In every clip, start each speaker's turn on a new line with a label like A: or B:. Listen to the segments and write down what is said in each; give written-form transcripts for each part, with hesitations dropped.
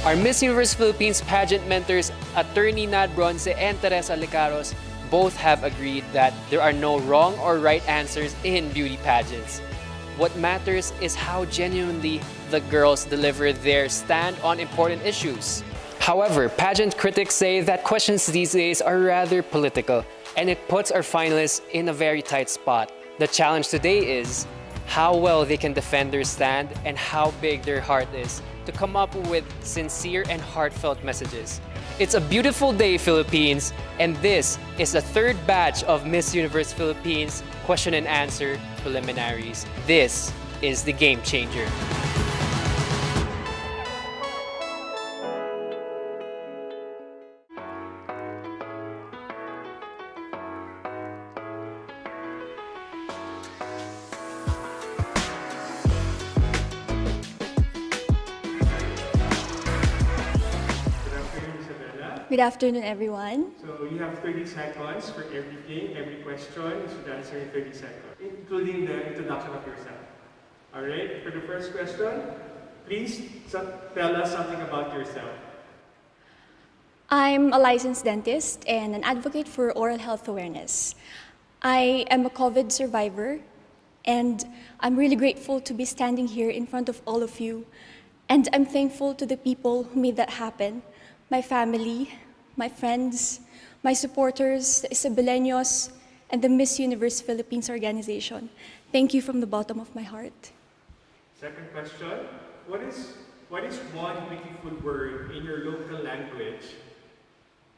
A: Our Miss Universe Philippines pageant mentors, Attorney Nad Bronze and Teresa Licaros, both have agreed that there are no wrong or right answers in beauty pageants. What matters is how genuinely the girls deliver their stand on important issues. However, pageant critics say that questions these days are rather political, and it puts our finalists in a very tight spot. The challenge today is how well they can defend their stand and how big their heart is to come up with sincere and heartfelt messages. It's a beautiful day, Philippines, and this is the third batch of Miss Universe Philippines question and answer preliminaries. This is the game changer.
B: Good afternoon, everyone.
C: So you have 30 seconds for everything, every question. You should answer in 30 seconds, including the introduction of yourself. All right, for the first question, please tell us something about yourself.
B: I'm a licensed dentist and an advocate for oral health awareness. I am a COVID survivor, and I'm really grateful to be standing here in front of all of you. And I'm thankful to the people who made that happen. My family, my friends, my supporters, the Isabeleños, and the Miss Universe Philippines organization. Thank you from the bottom of my heart.
C: Second question, what is one beautiful word in your local language,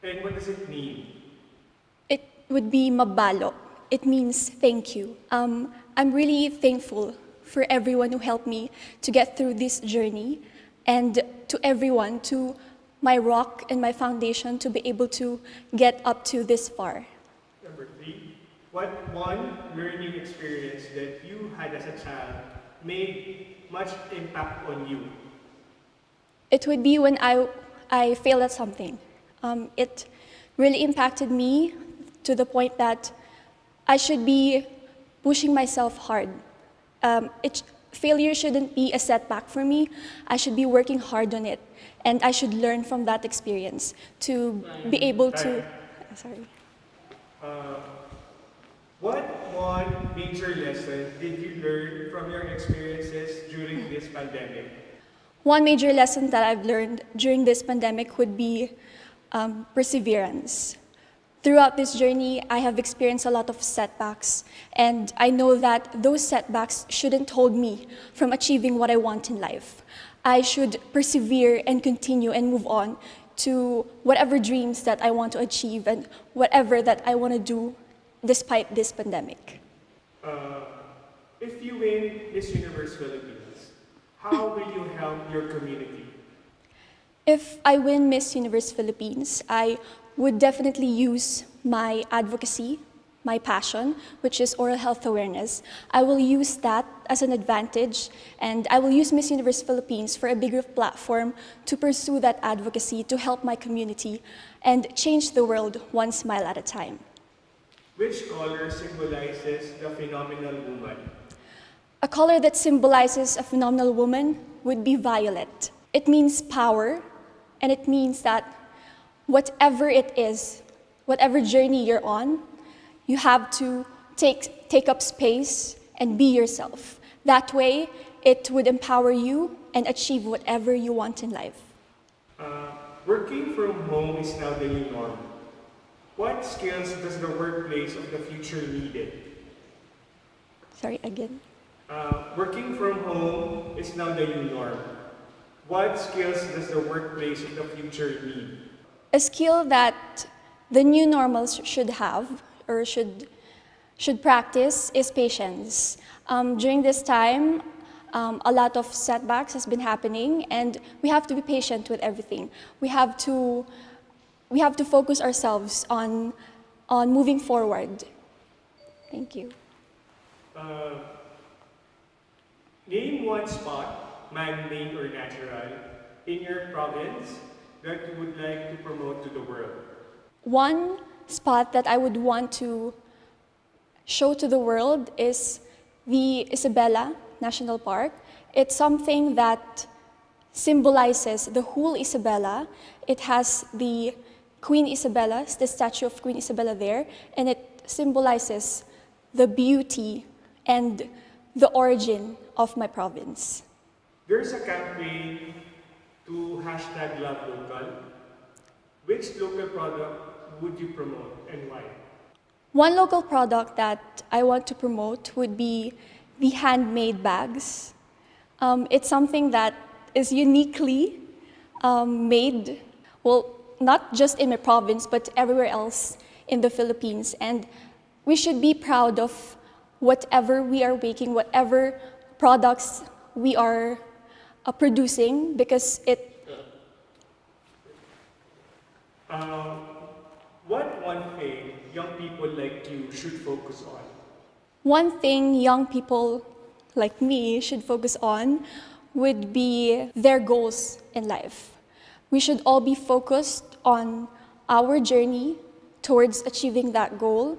C: and what does it mean?
B: It would be mabalo. It means thank you. I'm really thankful for everyone who helped me to get through this journey, and to everyone, to my rock and my foundation to be able to get up to this far.
C: Number 3, what one learning experience that you had as a child made much impact on you?
B: It would be when I failed at something. It really impacted me to the point that I should be pushing myself hard. Failure shouldn't be a setback for me. I should be working hard on it. And I should learn from that experience to be able to, sorry.
C: What one major lesson did you learn from your experiences during this pandemic?
B: One major lesson that I've learned during this pandemic would be perseverance. Throughout this journey, I have experienced a lot of setbacks, and I know that those setbacks shouldn't hold me from achieving what I want in life. I should persevere and continue and move on to whatever dreams that I want to achieve and whatever that I want to do despite this pandemic.
C: If you win Miss Universe Philippines, how will you help your community?
B: If I win Miss Universe Philippines, I would definitely use my advocacy, my passion, which is oral health awareness. I will use that as an advantage, and I will use Miss Universe Philippines for a bigger platform to pursue that advocacy, to help my community, and change the world one smile at a time.
C: Which color symbolizes the phenomenal woman?
B: A color that symbolizes a phenomenal woman would be violet. It means power, and it means that whatever it is, whatever journey you're on, you have to take up space and be yourself. That way, it would empower you and achieve whatever you want in life.
C: Working from home is now the new norm. What skills does the workplace of the future need?
B: Sorry, again.
C: Working from home is now the new norm. What skills does the workplace of the future need?
B: A skill that the new normals should have or should practice is patience. During this time, a lot of setbacks has been happening, and we have to be patient with everything. We have to focus ourselves on moving forward. Thank you.
C: Name one spot, man-made or natural, in your province that you would like to promote to the world.
B: One spot that I would want to show to the world is the Isabela National Park. It's something that symbolizes the whole Isabela. It has the Queen Isabella, the statue of Queen Isabella there, and it symbolizes the beauty and the origin of my province.
C: There's a campaign to hashtag Love Local. Which local product would you promote and why?
B: One local product that I want to promote would be the handmade bags. It's something that is uniquely made, well, not just in my province, but everywhere else in the Philippines. And we should be proud of whatever we are making, whatever products we are producing, because it.
C: What one thing young people like you should focus on?
B: One thing young people like me should focus on would be their goals in life. We should all be focused on our journey towards achieving that goal,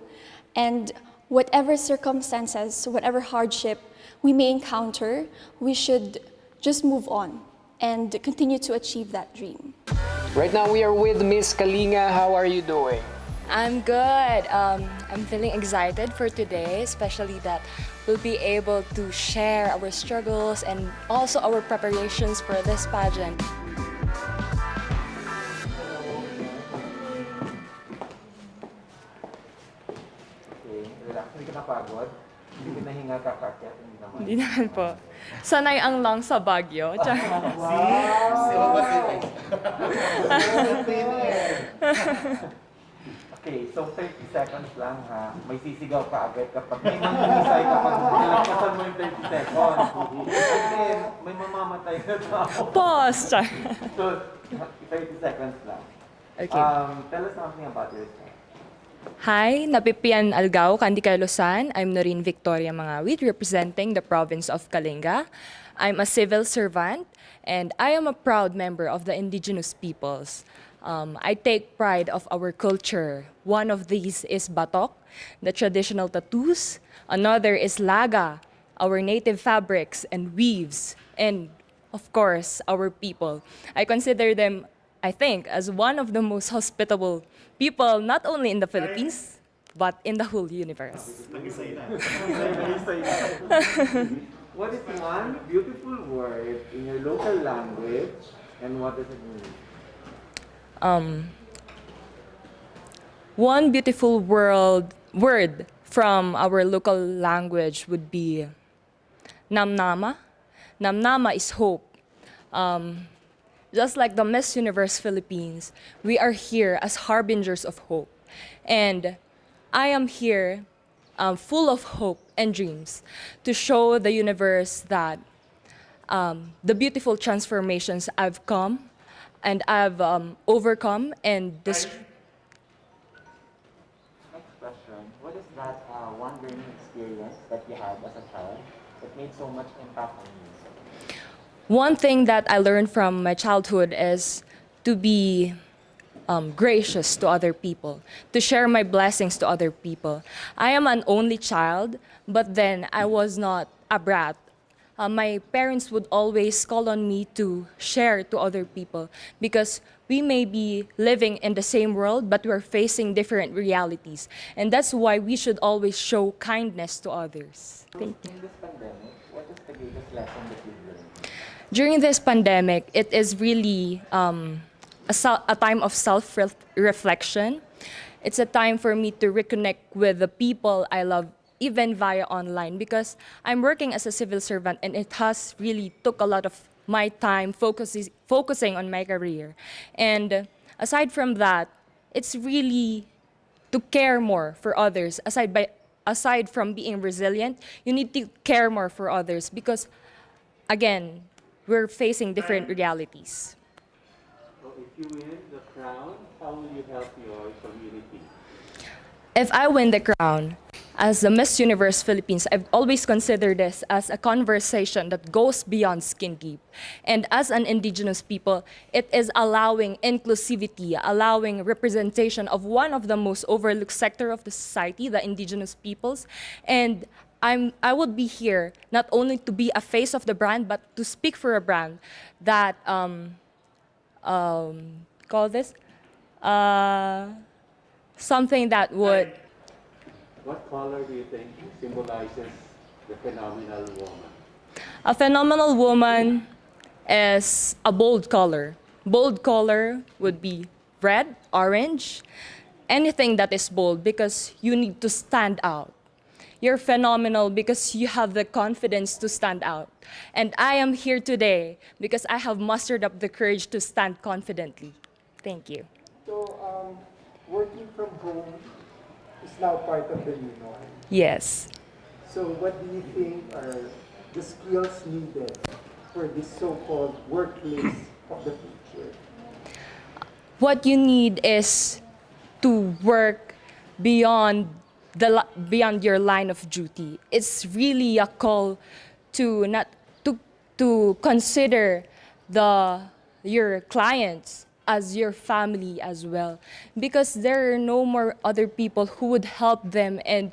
B: and whatever circumstances, whatever hardship we may encounter, we should just move on and continue to achieve that dream.
A: Right now we are with Miss Kalinga. How are you doing?
D: I'm good. I'm feeling excited for today, especially that we'll be able to share our struggles and also our preparations for this pageant.
E: Okay, relax. Hindi ka napagod? Hindi ka nahinga kakakyat? Hindi naman.
D: Hindi naman po. Sanay ang lang sa Baguio.
E: Okay, so 30 seconds lang ha. May sisigaw ka agad kapag may mangingisay kapag nalagpasan mo yung 30 seconds. And then, may mamamatay na tao.
D: Pause! Char.
E: So, 30 seconds lang.
D: Okay.
E: Tell us something about yourself.
D: Hi, Napipian Algao, Candicay Luzon. I'm Noreen Victoria Mangawit, representing the province of Kalinga. I'm a civil servant, and I am a proud member of the indigenous peoples. I take pride of our culture. One of these is batok, the traditional tattoos. Another is laga, our native fabrics and weaves. And of course, our people. I consider them, I think, as one of the most hospitable people, not only in the Philippines, but in the whole universe.
E: What is one beautiful word in your local language and what does it mean?
D: One beautiful word from our local language would be namnama. Namnama is hope. Just like the Miss Universe Philippines, we are here as harbingers of hope. And I am here full of hope and dreams to show the universe that the beautiful transformations I've come and I've overcome and
E: Next question. What is that one learning experience that you had as a child that made so much impact on you?
D: one thing that I learned from my childhood is to be gracious to other people, to share my blessings to other people. I am an only child, but then I was not a brat. My parents would always call on me to share to other people because we may be living in the same world, but we're facing different realities. And that's why we should always show kindness to others.
E: In this pandemic, what is the biggest lesson that you've learned?
D: During this pandemic, it is really a time of self-reflection. It's a time for me to reconnect with the people I love, even via online, because I'm working as a civil servant and it has really took a lot of my time focusing on my career. And aside from that, it's really to care more for others. Aside from being resilient, you need to care more for others because, again, we're facing different realities.
E: So if you win the crown, how will you help your community?
D: If I win the crown as the Miss Universe Philippines, I've always considered this as a conversation that goes beyond skin deep. And as an indigenous people, it is allowing inclusivity, allowing representation of one of the most overlooked sector of the society, the indigenous peoples, and I would be here not only to be a face of the brand, but to speak for a brand that call this something that would.
E: What color do you think symbolizes the phenomenal woman?
D: A phenomenal woman is a bold color. Bold color would be red, orange, anything that is bold because you need to stand out. You're phenomenal because you have the confidence to stand out. And I am here today because I have mustered up the courage to stand confidently. Thank you.
F: So, working from home is now part of the new norm.
D: Yes.
F: So, what do you think are the skills needed for this so-called workplace of the future?
D: What you need is to work beyond beyond your line of duty. It's really a call to not to consider your clients as your family as well, because there are no more other people who would help them and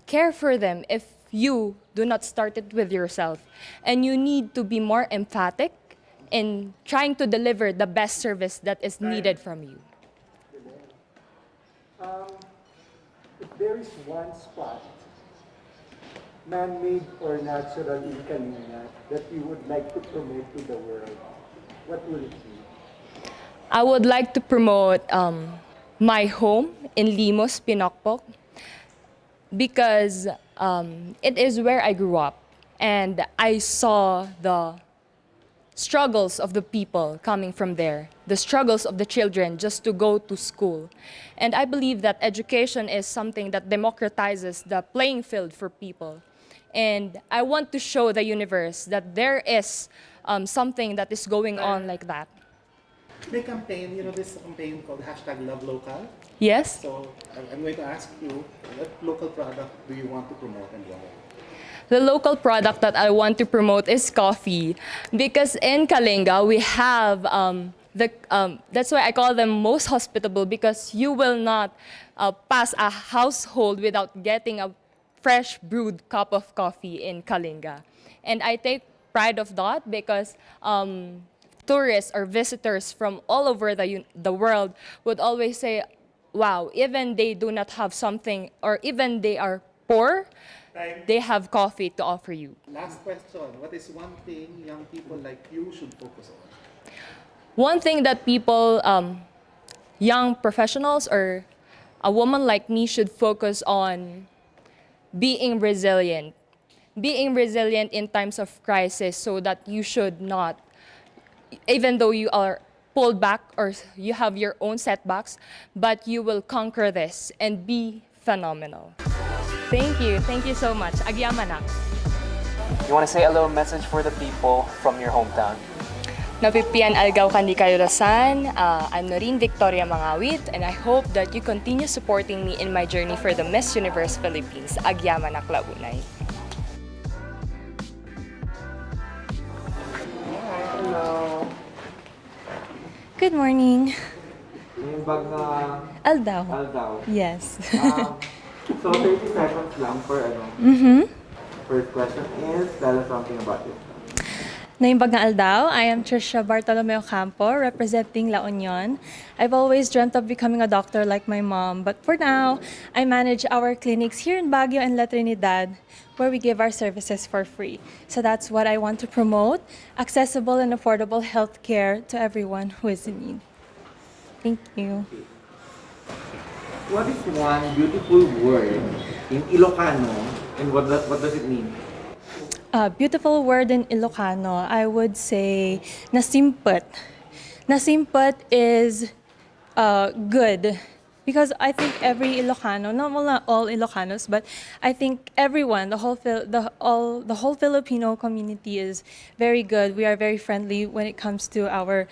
D: care for them if you do not start it with yourself. And you need to be more emphatic in trying to deliver the best service that is needed from you.
F: If there is one spot, man-made or natural in Kalinga, that you would like to promote to the world, what would it be?
D: I would like to promote my home in Limos, Pinokpok, because it is where I grew up and I saw the struggles of the people coming from there, the struggles of the children just to go to school. And I believe that education is something that democratizes the playing field for people. And I want to show the universe that there is something that is going on like that.
G: May campaign, this campaign called #LoveLocal.
D: Yes?
G: So I'm going to ask you, what local product do you want to promote and why?
D: The local product that I want to promote is coffee, because in Kalinga we have that's why I call them most hospitable, because you will not pass a household without getting a fresh brewed cup of coffee in Kalinga. And I take pride of that because tourists or visitors from all over the world would always say, wow, even they do not have something, or even they are poor, they have coffee to offer you.
G: Last question, what is one thing young people like you should focus on?
D: One thing that people, young professionals or a woman like me should focus on being resilient. Being resilient in times of crisis, so that you should not, even though you are pulled back or you have your own setbacks, but you will conquer this and be phenomenal. Thank you. Thank you so much. Agyamanak.
A: You want to say a little message for the people from your hometown?
D: Napipian Algao Kandi Kayulasan. I'm Noreen Victoria Mangawit, and I hope that you continue supporting me in my journey for the Miss Universe Philippines. Agyamanak Launay.
E: Hello.
H: Good morning.
E: Yung bag na
H: Aldao.
E: Aldao.
H: Yes.
E: So 30 seconds lang for First question is, tell us something about it.
H: Naimbag na Aldao. I am Trisha Bartolomeo Campo, representing La Union. I've always dreamt of becoming a doctor like my mom, but for now, I manage our clinics here in Baguio and La Trinidad, where we give our services for free. So that's what I want to promote, accessible and affordable healthcare to everyone who is in need. Thank you.
E: What is one beautiful word in Ilocano and what does it mean?
H: Beautiful word in Ilocano, I would say nasimput. Nasimput is good, because I think every Ilocano, not all Ilocanos, but I think everyone, the whole Filipino community is very good. We are very friendly when it comes to our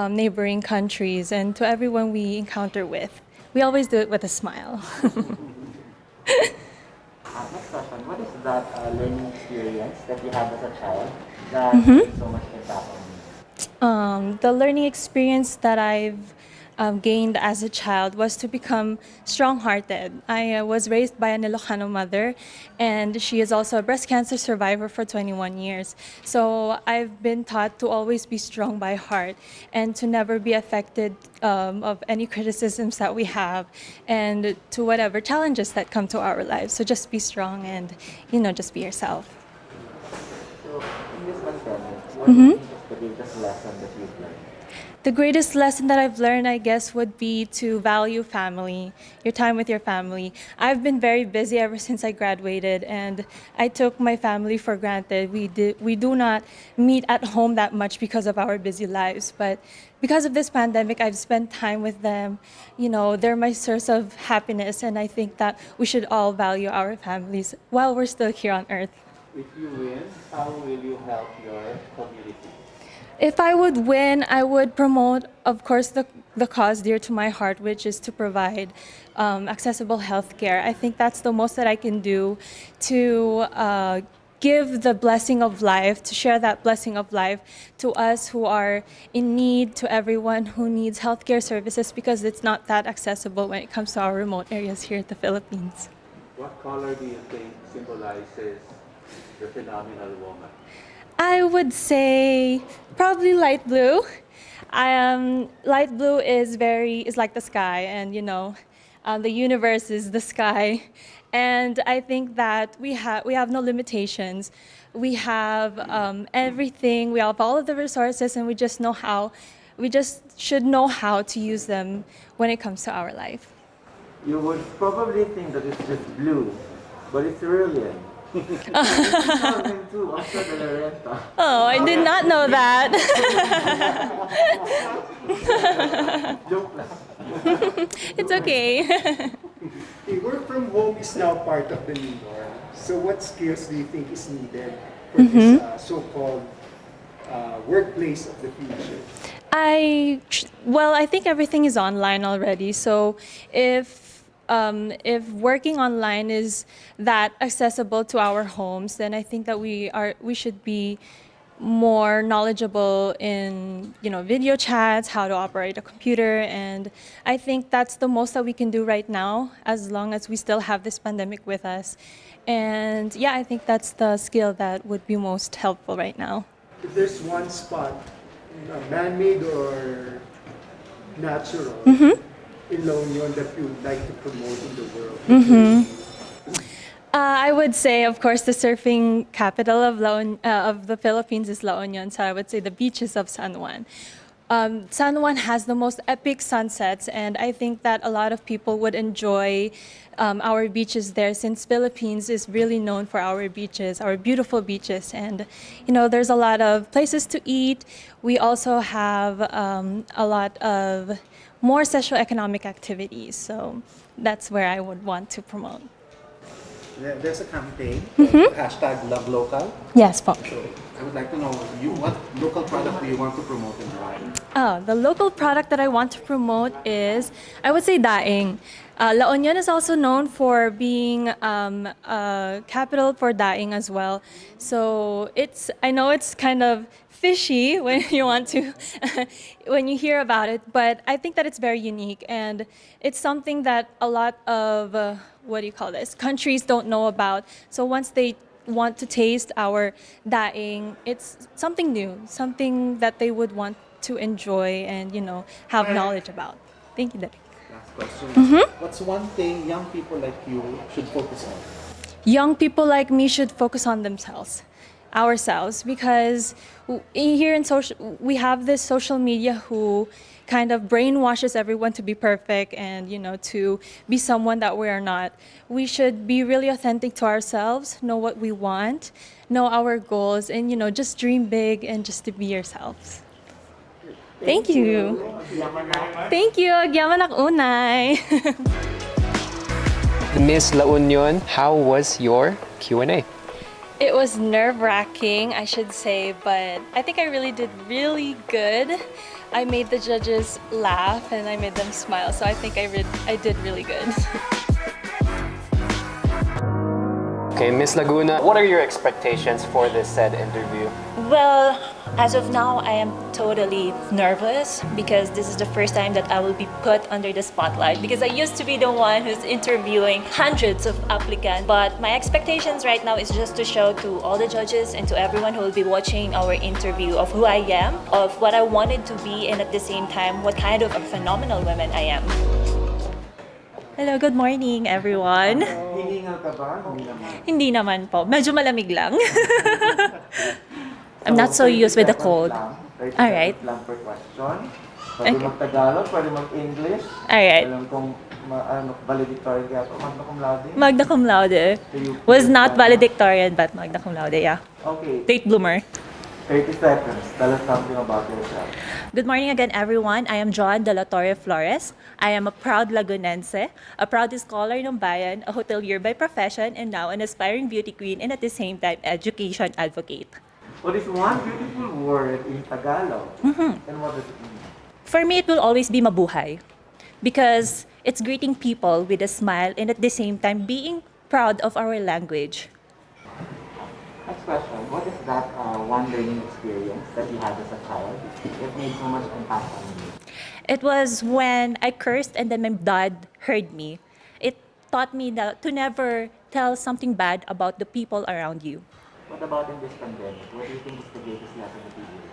H: neighboring countries and to everyone we encounter with. We always do it with a smile.
E: Next question, what is that learning experience that you had as a child that made so much impact on you?
H: The learning experience that I've gained as a child was to become strong-hearted. I was raised by an Ilocano mother, and she is also a breast cancer survivor for 21 years. So I've been taught to always be strong by heart and to never be affected of any criticisms that we have and to whatever challenges that come to our lives. So just be strong and, just be yourself.
E: So, in this pandemic, what do you think is the biggest lesson that you've learned?
H: The greatest lesson that I've learned, I guess, would be to value family, your time with your family. I've been very busy ever since I graduated, and I took my family for granted. We do not meet at home that much because of our busy lives, but because of this pandemic, I've spent time with them. They're my source of happiness, and I think that we should all value our families while we're still here on Earth.
E: If you win, how will you help your community?
H: If I would win, I would promote, of course, the cause dear to my heart, which is to provide accessible health care. I think that's the most that I can do to give the blessing of life, to share that blessing of life to us who are in need, to everyone who needs healthcare services, because it's not that accessible when it comes to our remote areas here in the Philippines.
E: What color do you think symbolizes the phenomenal woman?
H: I would say probably light blue. Light blue is like the sky, and the universe is the sky, and I think that we have no limitations. We have everything. We have all of the resources, and we just should know how to use them when it comes to our life.
E: You would probably think that it's just blue, but it's cerulean. Too, after the Loretta.
H: Oh, I did not know that.
E: Joke lang.
H: It's okay.
F: Okay, work from home is now part of the new norm. So what skills do you think is needed for this so-called workplace of the future?
H: I think everything is online already. So if working online is that accessible to our homes, then I think that we should be more knowledgeable in video chats, how to operate a computer, and I think that's the most that we can do right now as long as we still have this pandemic with us. And yeah, I think that's the skill that would be most helpful right now.
F: If there's one spot, man-made or natural, in La Union that you would like to promote in the world?
H: I would say, of course, the surfing capital of the Philippines is La Union, so I would say the beaches of San Juan. San Juan has the most epic sunsets, and I think that a lot of people would enjoy our beaches there, since Philippines is really known for our beaches, our beautiful beaches, and there's a lot of places to eat. We also have a lot of more socio-economic activities, so that's where I would want to promote.
G: There's a campaign, hashtag Love Local.
H: Yes, po.
G: So I would like to know, what local product do you want to promote and why?
H: The local product that I want to promote is, I would say, daing. La Union is also known for being a capital for daing as well. So I know it's kind of fishy when when you hear about it, but I think that it's very unique, and it's something that a lot of countries don't know about. So once they want to taste our daing, it's something new, something that they would want to enjoy and have knowledge about. Thank you, Derek.
G: Last question. What's one thing young people like you should focus on?
H: Young people like me should focus on ourselves, because here we have this social media who kind of brainwashes everyone to be perfect and to be someone that we are not. We should be really authentic to ourselves, know what we want, know our goals, and just dream big and just to be yourselves. Thank you. Thank you. Agyaman ak unay.
A: Miss La Union, how was your Q&A?
H: It was nerve-wracking, I should say, but I think I really did really good. I made the judges laugh and I made them smile, so I think I did really good.
A: Okay, Miss Laguna, what are your expectations for this said interview?
I: Well, as of now, I am totally nervous because this is the first time that I will be put under the spotlight because I used to be the one who's interviewing hundreds of applicants. But my expectations right now is just to show to all the judges and to everyone who will be watching our interview of who I am, of what I wanted to be, and at the same time, what kind of a phenomenal woman I am.
J: Hello, good morning everyone.
E: Hiningal ka ba? Hindi naman.
J: Hindi naman po. Medyo malamig lang. I'm not so used with the cold.
E: All
J: Alright.
E: lang per question. Pwede
J: Okay.
E: mag-Tagalog, pwede mag-English.
J: Alright.
E: Alam kong valedictorian kaya po, magna cum laude.
J: Magna cum laude. Was not valedictorian but magna cum laude, yeah.
E: Okay,
J: Late bloomer.
E: 30 seconds. Tell us something about yourself.
J: Good morning again, everyone. I am Joan De La Torre Flores. I am a proud Lagunense, a proud scholar ng bayan, a hotelier by profession, and now an aspiring beauty queen and at the same time, education advocate.
E: What is one beautiful word in Tagalog? And what does it mean?
J: For me, it will always be mabuhay because it's greeting people with a smile and at the same time being proud of our language.
E: Next question. What is that one learning experience that you had as a child? It made so much impact on you.
J: It was when I cursed and then my dad heard me. It taught me that to never tell something bad about the people around you.
E: What about in this pandemic? What do you think is the greatest lesson that you learned?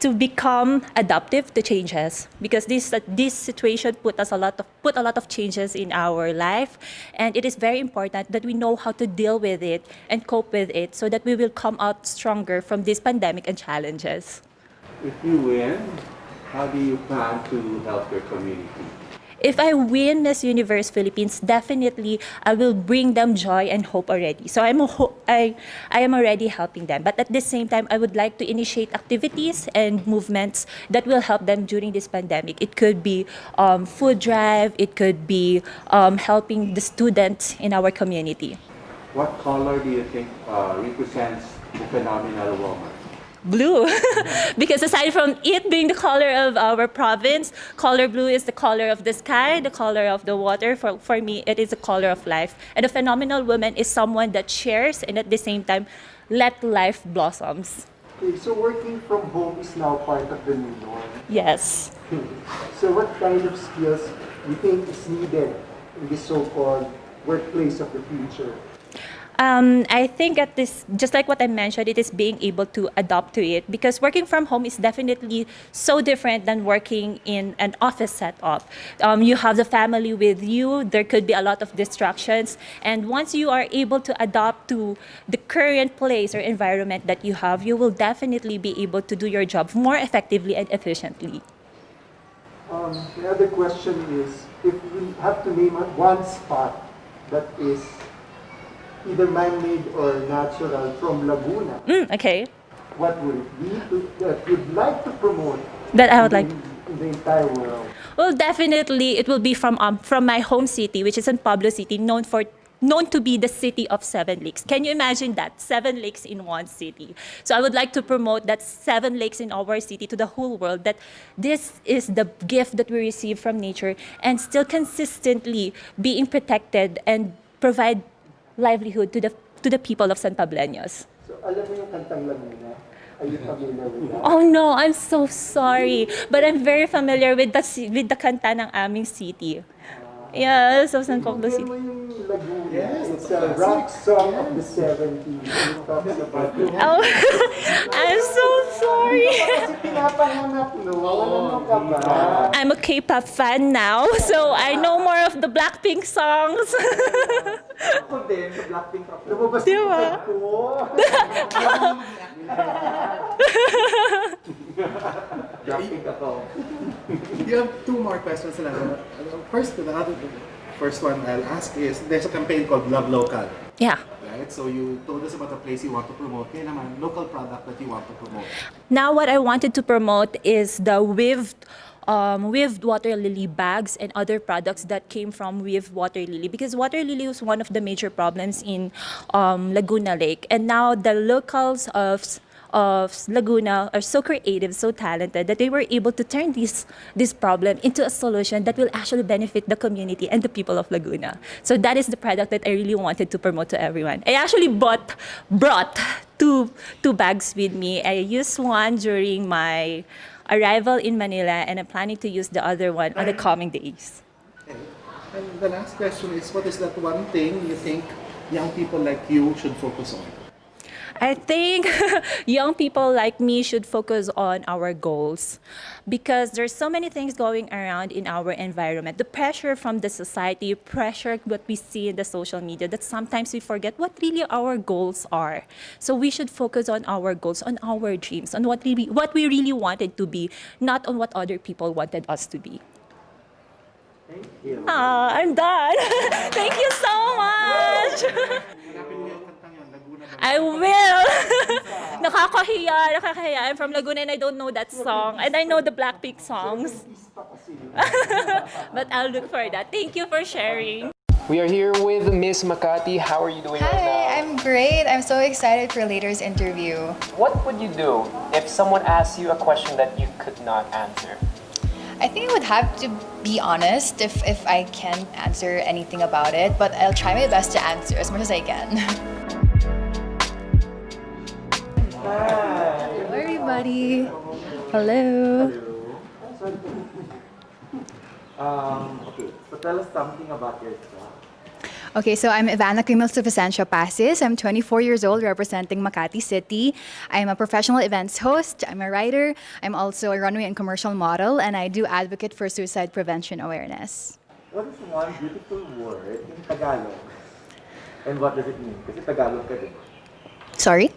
J: To become adaptive to changes because this situation put a lot of changes in our life, and it is very important that we know how to deal with it and cope with it so that we will come out stronger from this pandemic and challenges.
G: If you win, how do you plan to help your community?
J: If I win Miss Universe Philippines, definitely I will bring them joy and hope already. So I am already helping them. But at the same time, I would like to initiate activities and movements that will help them during this pandemic. It could be food drive. It could be helping the students in our community.
G: What color do you think represents the phenomenal woman?
J: Blue. Because aside from it being the color of our province, color blue is the color of the sky, the color of the water. For me, it is the color of life. And a phenomenal woman is someone that shares and at the same time, let life blossoms.
F: Okay, so working from home is now part of the new norm.
J: Yes.
F: So what kind of skills do you think is needed in this so-called workplace of the future?
J: I think at this, just like what I mentioned, it is being able to adapt to it because working from home is definitely so different than working in an office setup. You have the family with you, there could be a lot of distractions, and once you are able to adapt to the current place or environment that you have, you will definitely be able to do your job more effectively and efficiently.
F: The other question is, if we have to name one spot that is either man-made or natural from Laguna,
J: Okay.
F: what would it be that you'd like to promote
J: That I would like.
F: in the entire world?
J: Well, definitely it will be from my home city, which is in Pablo City, known to be the city of 7 lakes. Can you imagine that? 7 lakes in one city. So I would like to promote that 7 lakes in our city to the whole world, that this is the gift that we receive from nature and still consistently being protected and provide livelihood to the people of San Pableños.
F: So alam mo yung kantang Laguna? Are you familiar with that?
J: Oh no, I'm so sorry. But I'm very familiar with the kanta ng aming city. Yeah, so San Pablo
F: Alam
J: City.
F: mo yung Laguna?
G: Yes,
F: It's
G: that's
F: a
G: a
F: rock song of the 70s. It talks about
J: Oh, I'm so sorry.
F: Kasi pinapanganap, no? Alam mo ka ba?
J: I'm a K-pop fan now, so I know more of the Blackpink songs.
E: Ako din, sa Blackpink ako.
F: Lumabas
J: Di
F: yung
J: ba?
F: ko.
E: Blackpink ako.
G: You have two more questions na lang. First one I'll ask is, there's a campaign called Love Local.
J: Yeah.
G: Right? So you told us about a place you want to promote. Kaya naman, local product that you want to promote.
J: Now what I wanted to promote is the weaved water lily bags and other products that came from weaved water lily, because water lily was one of the major problems in Laguna Lake, and now the locals of of Laguna are so creative, so talented that they were able to turn this problem into a solution that will actually benefit the community and the people of Laguna. So that is the product that I really wanted to promote to everyone. I actually brought two bags with me. I used one during my arrival in Manila, and I'm planning to use the other one on the coming days.
G: Okay. And the last question is, what is that one thing you think young people like you should focus on?
J: I think young people like me should focus on our goals because there's so many things going around in our environment. The pressure from the society, pressure what we see in the social media, that sometimes we forget what really our goals are. So we should focus on our goals, on our dreams, on what we really wanted to be, not on what other people wanted us to be.
E: Thank you.
J: I'm done. Thank you so much. I will. Nakakahiya. I'm from Laguna and I don't know that song. And I know the Blackpink songs. But I'll look for that. Thank you for sharing.
A: We are here with Miss Makati. How are you doing right now?
K: Hi, I'm great. I'm so excited for later's interview.
A: What would you do if someone asked you a question that you could not answer?
K: I think I would have to be honest if I can't answer anything about it, but I'll try my best to answer as much as I can.
E: Hi.
K: Hello, everybody.
H: Hello.
E: Okay, so tell us something about yourself.
K: Okay, so I'm Ivana Quimilso Vicencio Pasis. I'm 24 years old, representing Makati City. I'm a professional events host. I'm a writer. I'm also a runway and commercial model, and I do advocate for suicide prevention awareness.
E: What is one beautiful word in Tagalog? And what does it mean? Kasi Tagalog ka din.
K: Sorry?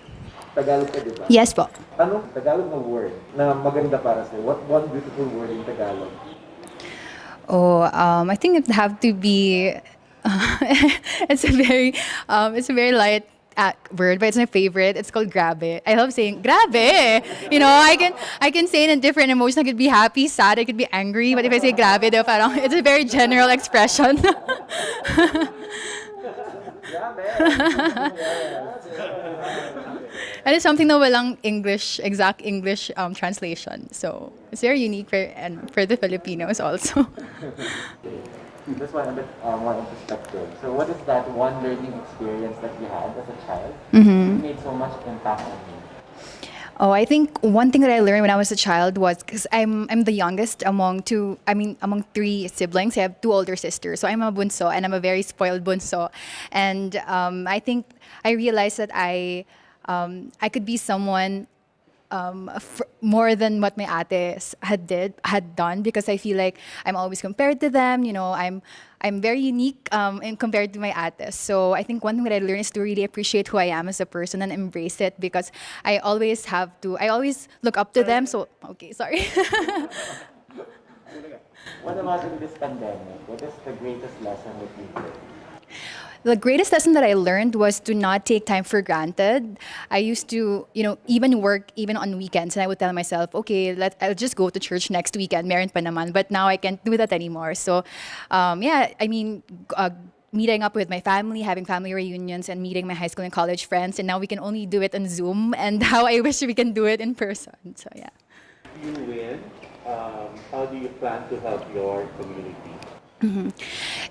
E: Tagalog ka diba?
K: Yes po.
E: Anong Tagalog na word na maganda para sa'yo? What one beautiful word in Tagalog?
K: Oh, I think it'd have to be. It's a very light word, but it's my favorite. It's called grabe. I love saying grabe. You know, I can say it in different emotions. I could be happy, sad, I could be angry. But if I say grabe, though, parang it's a very general expression. And it's something na walang exact English translation. So it's very unique for the Filipinos also.
E: This one a bit more in perspective. So what is that one learning experience that you had as a child that made so much impact on you?
K: Oh, I think one thing that I learned when I was a child was because I'm the youngest among three siblings. I have two older sisters, so I'm a bunso and I'm a very spoiled bunso. And I think I realized that I could be someone more than what my ates had done, because I feel like I'm always compared to them. You know, I'm very unique in compared to my ates. So I think one thing that I learned is to really appreciate who I am as a person and embrace it, because I always look up to them. So okay, sorry.
E: What about in this pandemic? What is the greatest lesson that you learned?
K: The greatest lesson that I learned was to not take time for granted. I used to, even work even on weekends, and I would tell myself, okay, I'll just go to church next weekend, meron pa naman. But now I can't do that anymore. So, meeting up with my family, having family reunions, and meeting my high school and college friends, and now we can only do it on Zoom. And how I wish we can do it in person. So yeah.
E: You win. How do you plan to help your community?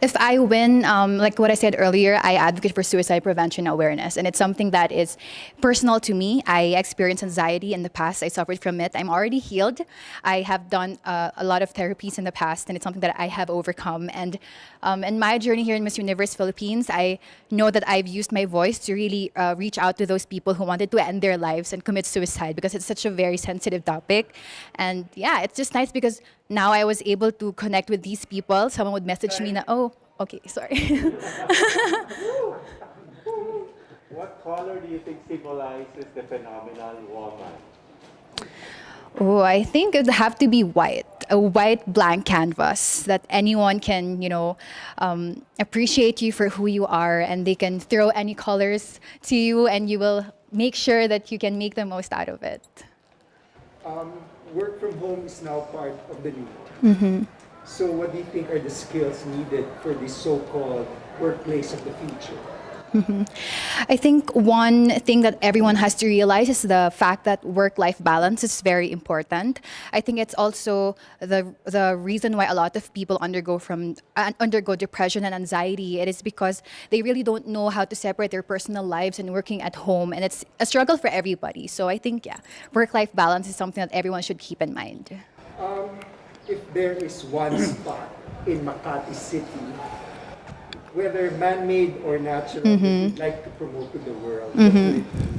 K: If I win, like what I said earlier, I advocate for suicide prevention awareness, and it's something that is personal to me. I experienced anxiety in the past. I suffered from it. I'm already healed. I have done a lot of therapies in the past, and it's something that I have overcome. And in my journey here in Miss Universe Philippines, I know that I've used my voice to really reach out to those people who wanted to end their lives and commit suicide, because it's such a very sensitive topic. And yeah, it's just nice because now I was able to connect with these people. Someone would message me na, oh, okay, sorry.
E: What color do you think symbolizes the phenomenal woman?
K: Oh, I think it'd have to be white. A white blank canvas that anyone can, appreciate you for who you are, and they can throw any colors to you, and you will make sure that you can make the most out of it.
F: Work from home is now part of the new norm. So what do you think are the skills needed for this so-called workplace of the future?
K: I think one thing that everyone has to realize is the fact that work-life balance is very important. I think it's also the reason why a lot of people undergo depression and anxiety. It is because they really don't know how to separate their personal lives and working at home, and it's a struggle for everybody. So I think work-life balance is something that everyone should keep in mind.
F: If there is one spot in Makati City, whether man-made or natural, that you'd like to promote to the world, what would it be?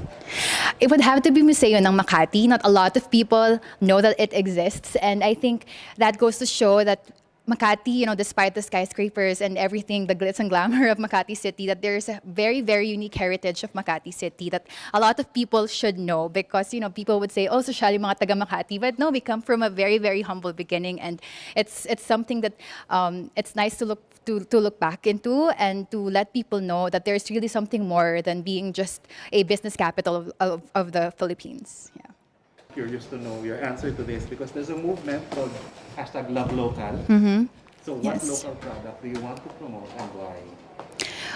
K: It would have to be Museo ng Makati. Not a lot of people know that it exists, and I think that goes to show that Makati, despite the skyscrapers and everything, the glitz and glamour of Makati City, that there's a very, very unique heritage of Makati City that a lot of people should know because, people would say, oh, social yung mga taga Makati. But no, we come from a very, very humble beginning, and it's something that it's nice to look back into and to let people know that there's really something more than being just a business capital of the Philippines. Yeah.
G: Curious to know your answer to this because there's a movement called #LoveLocal. So what
K: Yes.
G: local product do you want to promote and why?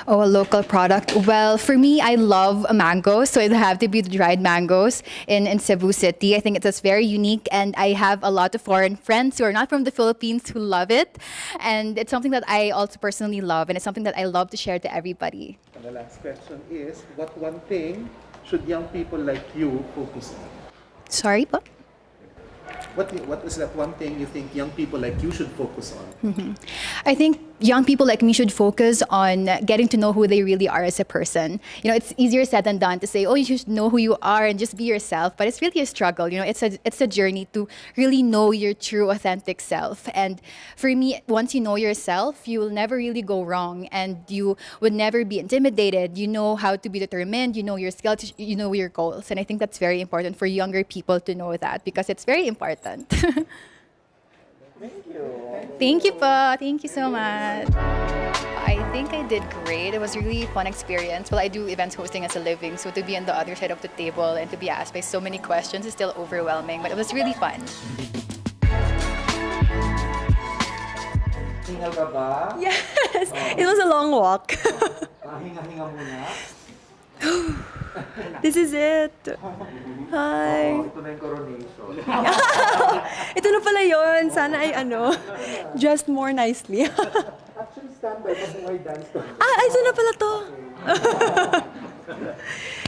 K: Oh, a local product. Well, for me, I love mangoes, so it'd have to be the dried mangoes in Cebu City. I think it's just very unique, and I have a lot of foreign friends who are not from the Philippines who love it, and it's something that I also personally love, and it's something that I love to share to everybody.
G: And the last question is, what one thing should young people like you focus on?
K: Sorry, po?
G: What is that one thing you think young people like you should focus on?
K: I think young people like me should focus on getting to know who they really are as a person. It's easier said than done to say, oh, you should know who you are and just be yourself. But it's really a struggle. It's a journey to really know your true, authentic self. And for me, once you know yourself, you will never really go wrong, and you would never be intimidated. You know how to be determined. You know your skills. You know your goals. And I think that's very important for younger people to know that because it's very important.
E: Thank you.
K: Thank you po. Thank you so much. I think I did great. It was really a fun experience. Well, I do events hosting as a living, so to be on the other side of the table and to be asked by so many questions is still overwhelming, but it was really fun.
E: Hingal ka ba?
H: Yes, it was a long walk.
E: Hinga-hinga muna.
H: This is it. Hi.
E: Ito na yung coronation.
H: Ito na pala yun. Sana ay dressed more nicely.
F: Actually, stand by, mabuhay dance to.
H: Ito na pala to.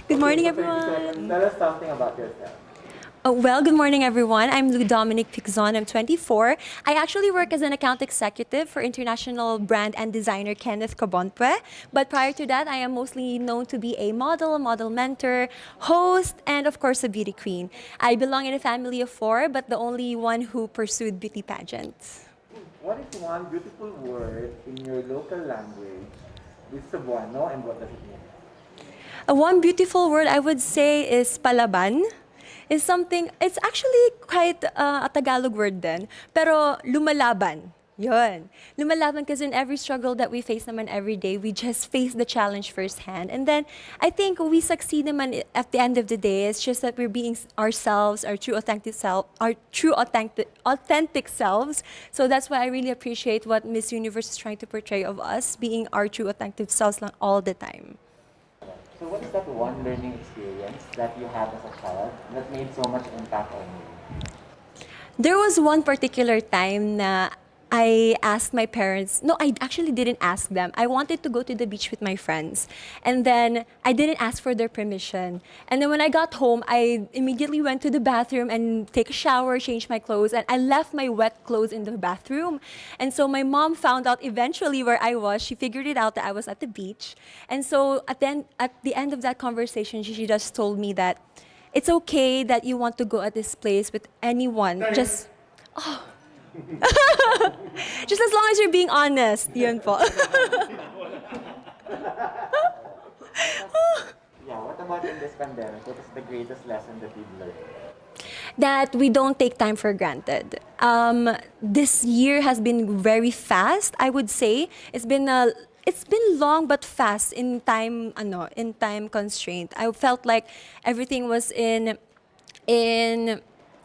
H: Good morning, everyone.
E: Tell us something about yourself.
J: Well, good morning, everyone. I'm Lou Dominic Pigzon. I'm 24. I actually work as an account executive for international brand and designer Kenneth Cabonpue. But prior to that, I am mostly known to be a model mentor, host, and of course, a beauty queen. I belong in a family of 4, but the only one who pursued beauty pageants.
E: What is one beautiful word in your local language with Cebuano and what does it mean?
J: One beautiful word I would say is palaban. Is something, it's actually quite a Tagalog word din, pero lumalaban. Yun. Lumalaban kasi in every struggle that we face naman every day, we just face the challenge firsthand. And then, I think we succeed naman at the end of the day. It's just that we're being ourselves, our true authentic selves. So that's why I really appreciate what Miss Universe is trying to portray of us, being our true authentic selves lang all the time.
E: So what is that one learning experience that you had as a child that made so much impact on you?
J: There was one particular time na I asked my parents, no, I actually didn't ask them. I wanted to go to the beach with my friends. And then I didn't ask for their permission. And then when I got home, I immediately went to the bathroom and take a shower, change my clothes, and I left my wet clothes in the bathroom. And so my mom found out eventually where I was. She figured it out that I was at the beach. And so at the end of that conversation, she just told me that it's okay that you want to go at this place with anyone. Just just as long as you're being honest. Yun po.
E: Yeah, what about in this pandemic? What is the greatest lesson that you've learned?
J: That we don't take time for granted. This year has been very fast, I would say. It's been long but fast in time constraint. I felt like everything was in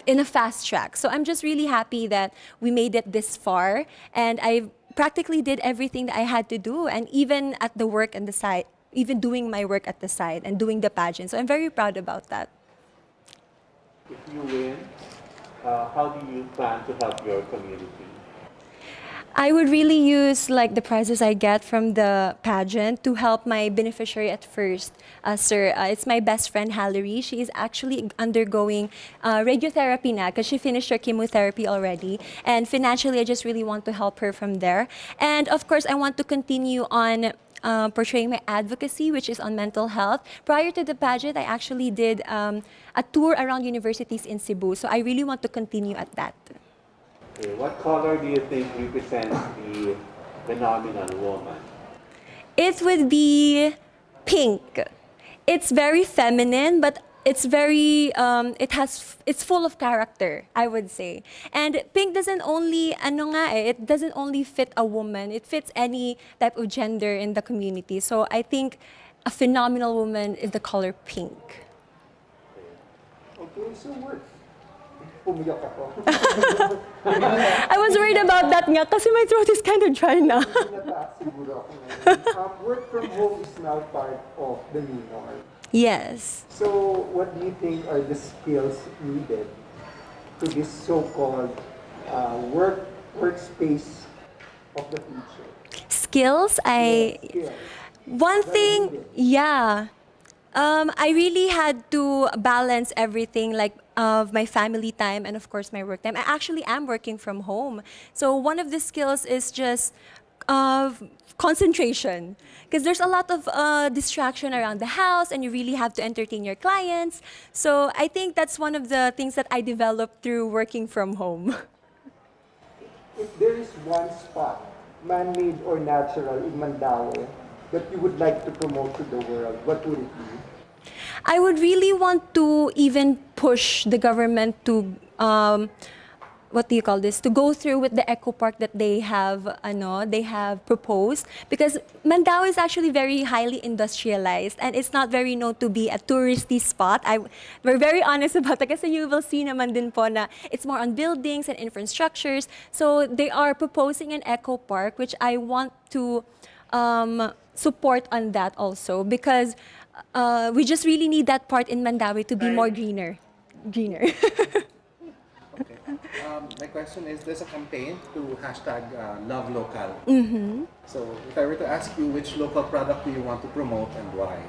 J: a fast track. So I'm just really happy that we made it this far, and I practically did everything that I had to do, and even at the work and the site
L: even doing my work at the side and doing the pageant. So I'm very proud about that.
E: If you win, how do you plan to help your community?
L: I would really use like the prizes I get from the pageant to help my beneficiary at first, sir. It's my best friend, Hallery. She is actually undergoing radiotherapy now because she finished her chemotherapy already. And financially, I just really want to help her from there. And of course, I want to continue on portraying my advocacy, which is on mental health. Prior to the pageant, I actually did a tour around universities in Cebu. So I really want to continue at that.
E: Okay, what color do you think represents the phenomenal woman?
L: It would be pink. It's very feminine, but it's very it's full of character, I would say. And pink doesn't only it doesn't only fit a woman. It fits any type of gender in the community. So I think a phenomenal woman is the color pink.
F: Okay, so what? Pumiyak ako.
L: I was worried about that nga kasi my throat is kind of dry na.
F: Nataas siguro ako ngayon. Work from home is now part of the new norm.
L: Yes.
F: So, what do you think are the skills needed to this so-called workspace of the future?
L: Skills,
F: Skills.
L: one thing, yeah. I really had to balance everything, like of my family time and of course my work time. I actually am working from home. So one of the skills is just concentration. Because there's a lot of distraction around the house and you really have to entertain your clients. So I think that's one of the things that I developed through working from home.
F: If there is one spot, man-made or natural, in Mandaue, that you would like to promote to the world, what would it be?
L: I would really want to even push the government to, to go through with the eco park that they have proposed, because Mandaue is actually very highly industrialized and it's not very known to be a touristy spot. We're very honest about that kasi you will see naman din po na it's more on buildings and infrastructures. So they are proposing an eco park, which I want to support on that also, because we just really need that part in Mandaue to be more greener.
G: Okay. My question is, there's a campaign to hashtag Love Local. So if I were to ask you, which local product do you want to promote and why?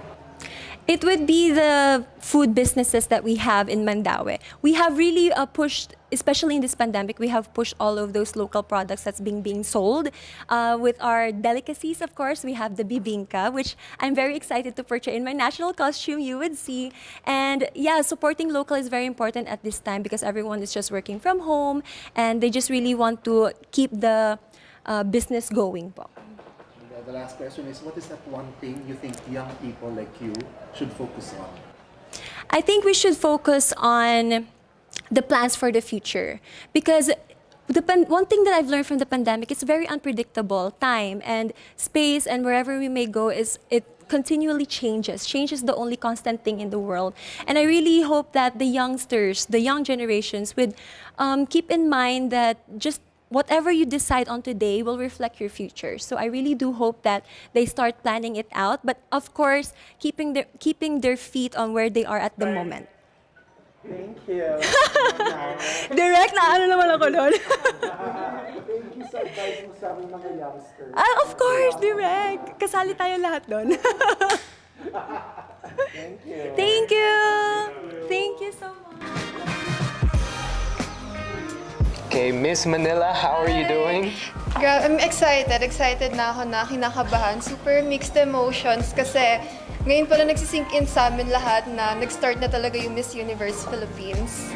L: It would be the food businesses that we have in Mandaue. We have really pushed, especially in this pandemic, we have pushed all of those local products that's being sold. With our delicacies, of course, we have the bibingka, which I'm very excited to portray in my national costume, you would see. And yeah, supporting local is very important at this time because everyone is just working from home and they just really want to keep the business going po.
G: The last question is, what is that one thing you think young people like you should focus on?
L: I think we should focus on the plans for the future, because one thing that I've learned from the pandemic, it's very unpredictable. Time and space and wherever we may go, it continually changes. Change is the only constant thing in the world. And I really hope that the youngsters, the young generations would keep in mind that just whatever you decide on today will reflect your future. So I really do hope that they start planning it out, but of course, keeping their feet on where they are at the moment.
F: Thank you.
L: Direct na ano naman ako doon.
F: Thank you sa advice mo sa aming mga youngsters.
L: Of course, direct. Kasali tayo lahat doon.
F: Thank you.
L: Thank you. Thank you so much.
A: Okay, Miss Manila, how are you doing?
M: I'm excited. Excited na ako na kinakabahan. Super mixed emotions kasi ngayon pala nagsisink in sa amin lahat na nag-start na talaga yung Miss Universe Philippines.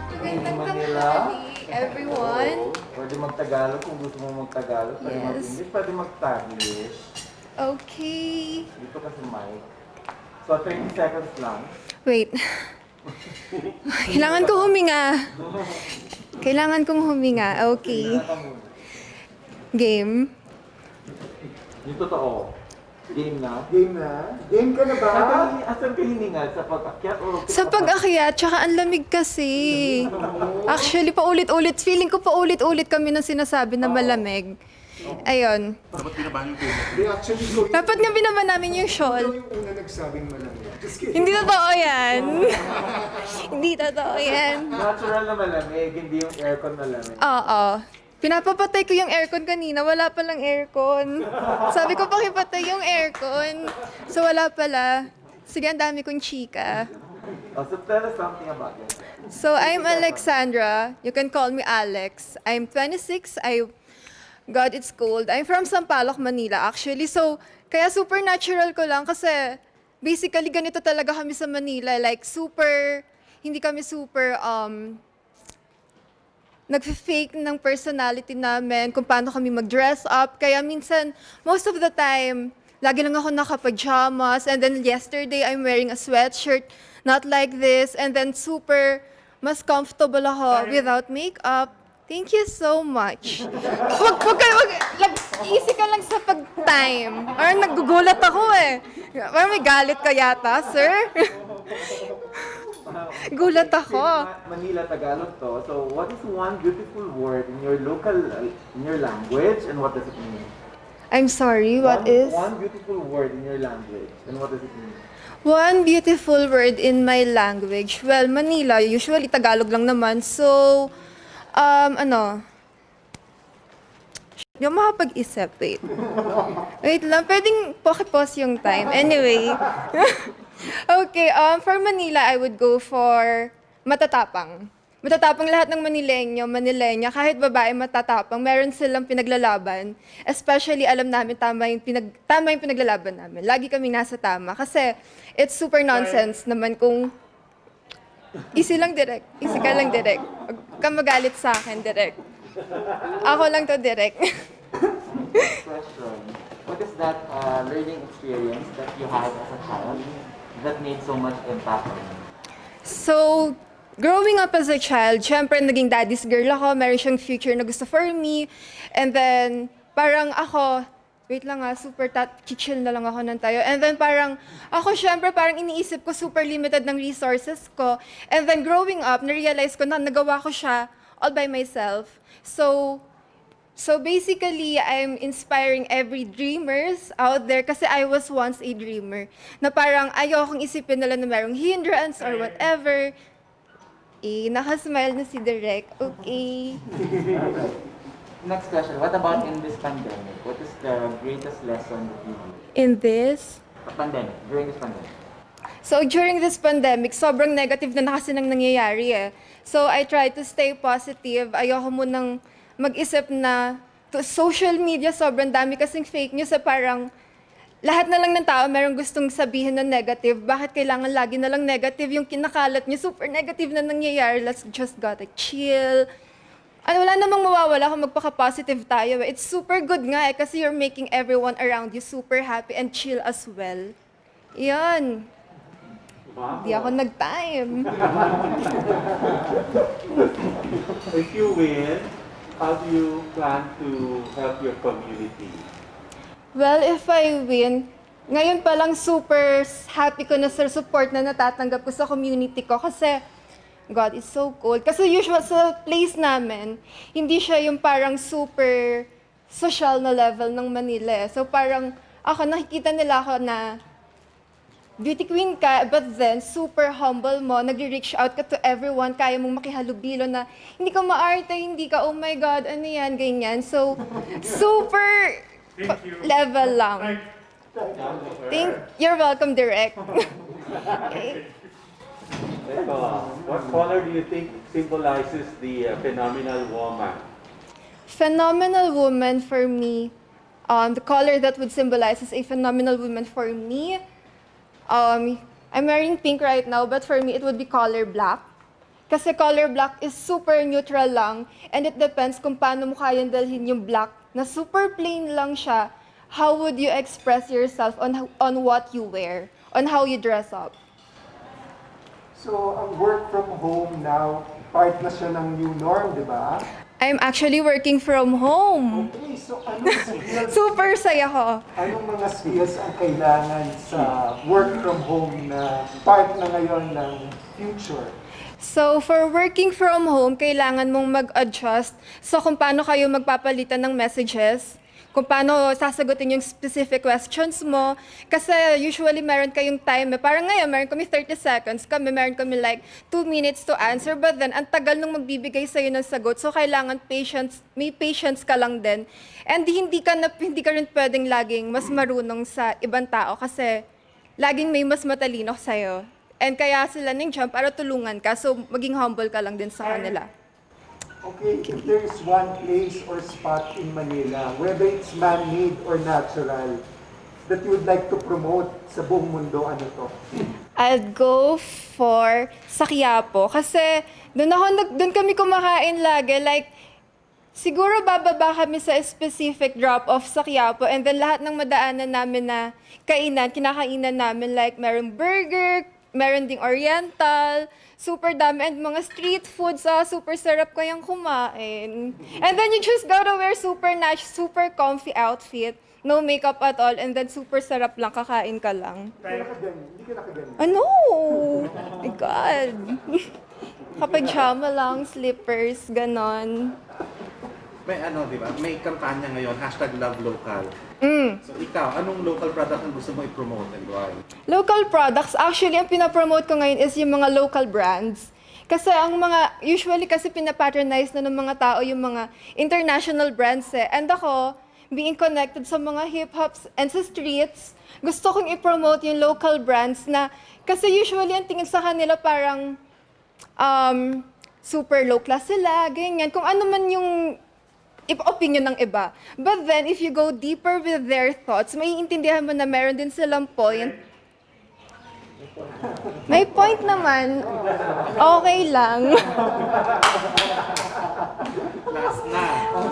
M: Magandang tanghali, everyone.
E: Pwede mag-Tagalog kung gusto mo mag-Tagalog. Pwede mag-English, pwede mag-Taglish.
M: Okay.
E: Dito kasi mic. So 30 seconds lang.
M: Wait. Kailangan kong huminga. Kailangan kong huminga. Okay. Game.
E: Yung totoo. Game na.
F: Game na? Game ka na ba?
E: Asan ka hiningal? Sa pag-akyat o...
M: Sa pag-akyat, tsaka ang lamig kasi. Actually, paulit-ulit. Feeling ko paulit-ulit kami na sinasabi na malamig. Ayun.
F: They actually go
M: Dapat nga binaba namin yung
F: ikaw
M: shawl.
F: yung una nagsabing malamig. Just kidding.
M: Hindi totoo yan. Hindi totoo yan.
E: Natural na malamig, hindi yung aircon malamig.
M: Oo. Pinapapatay ko yung aircon kanina, wala palang aircon. Sabi ko pakipatay yung aircon. So wala pala. Sige, ang dami kong chika.
E: So tell us something about it.
M: So I'm Alexandra. You can call me Alex. I'm 26. God, it's cold. I'm from Sampaloc, Manila actually. So kaya super natural ko lang kasi basically ganito talaga kami sa Manila. Like hindi kami super nag-fake ng personality namin, kung paano kami mag-dress up. Kaya minsan, most of the time, lagi lang ako naka-pajamas. And then yesterday, I'm wearing a sweatshirt, not like this. And then mas comfortable ako without makeup. Thank you so much. Easy ka lang sa pag-time. Parang nagugulat ako eh. Parang may galit ka yata, sir. Gulat ako.
E: Manila Tagalog to. So what is one beautiful word in your language and what does it mean?
M: I'm sorry, what is?
E: One beautiful word in your language and what does it mean?
M: One beautiful word in my language. Well, Manila, usually Tagalog lang naman. So, Hindi ako makapag-isip. Wait lang, pwedeng pause yung time. Anyway. Okay, for Manila, I would go for matatapang. Matatapang lahat ng Manilenya, kahit babae matatapang, meron silang pinaglalaban. Especially, alam namin, tama yung pinaglalaban namin. Lagi kami nasa tama. Kasi, it's super nonsense naman kung easy lang direct. Easy ka lang direct. Huwag ka magalit sa akin direct. Ako lang to direct.
E: Question. What is that learning experience that you had as a child that made so much impact on you?
M: So, growing up as a child, syempre naging daddy's girl ako, meron siyang future na gusto for me. And then, parang ako, wait lang super chill na lang ako ng tayo. And then parang, ako syempre parang iniisip ko super limited ng resources ko. And then growing up, na-realize ko na nagawa ko siya all by myself. So basically, I'm inspiring every dreamers out there kasi I was once a dreamer. Na parang ayokong isipin nila na merong hindrance or whatever. Nakasmile na si Direk. Okay.
E: Next question. What about in this pandemic? What is the greatest lesson that you learned?
M: In this?
E: During this pandemic.
M: So during this pandemic, sobrang negative na kasi nang nangyayari eh. So I try to stay positive. Ayoko munang mag-isip na social media, sobrang dami kasing fake news. Parang lahat na lang ng tao merong gustong sabihin na negative. Bakit kailangan lagi na lang negative? Yung kinakalat nyo, super negative na nangyayari. Let's just gotta chill. Wala namang mawawala kung magpaka-positive tayo. It's super good nga kasi you're making everyone around you super happy and chill as well. Yan. Hindi ako nag-time.
N: If you win, how do you plan to help your community?
M: Well, if I win, ngayon pa lang super happy ko na sa support na natatanggap ko sa community ko kasi God, it's so cold. Kasi usual sa place namin, hindi siya yung parang super social na level ng Manila. So parang ako, nakikita nila ako na beauty queen ka, but then super humble mo, nag-reach out ka to everyone, kaya mong makihalubilo na hindi ka maarte, hindi ka, oh my God, ano yan, ganyan. So, super level lang. You're welcome, Direk. Okay.
N: What color do you think symbolizes the phenomenal woman?
M: Phenomenal woman for me, the color that would symbolize as a phenomenal woman for me, I'm wearing pink right now, but for me, it would be color black. Kasi color black is super neutral lang, and it depends kung paano mo kayang dalhin yung black na super plain lang siya. How would you express yourself on what you wear, on how you dress up?
F: So, ang work from home now, part na siya ng new norm, di ba?
M: I'm actually working from home.
F: Okay, so anong skills,
M: Super saya ko.
F: anong mga skills ang kailangan sa work from home na part na ngayon ng future?
M: So, for working from home, kailangan mong mag-adjust sa kung paano kayo magpapalitan ng messages, kung paano sasagutin yung specific questions mo. Kasi usually meron kayong time. Parang ngayon, meron kami 30 seconds. Meron kami like 2 minutes to answer. But then, ang tagal nung magbibigay sa'yo ng sagot. So, kailangan may patience ka lang din. And hindi ka rin pwedeng laging mas marunong sa ibang tao kasi laging may mas matalino sa'yo. And kaya sila nandiyan para tulungan ka. So, maging humble ka lang din sa kanila.
F: Okay, if there is one place or spot in Manila, whether it's man-made or natural, that you would like to promote sa buong mundo, ano to?
M: I'd go for sa Quiapo kasi doon kami kumakain lagi. Like, siguro bababa kami sa specific drop-off sa Quiapo and then lahat ng madaanan namin na kinakainan namin like merong burger, meron ding oriental, super dami, and mga street foods, super sarap kayang kumain. And then you just gotta wear super nice, super comfy outfit, no makeup at all, and then super sarap lang, kakain ka lang.
F: Hindi ka nakaganyan.
M: Ano? My God. Kapajama lang, slippers, ganon.
G: May di ba? May kampanya ngayon, #LoveLocal. So ikaw, anong local product ang gusto mo i-promote and why?
M: Local products, actually, ang pinapromote ko ngayon is yung mga local brands. Kasi usually kasi pinapatronize na ng mga tao yung mga international brands eh. And ako, being connected sa mga hip-hops and sa streets, gusto kong i-promote yung local brands na, kasi usually ang tingin sa kanila parang super low class sila, ganyan. Kung ano man yung opinion ng iba. But then, if you go deeper with their thoughts, maiintindihan mo na meron din silang point. May point naman. Okay lang.
G: Last na.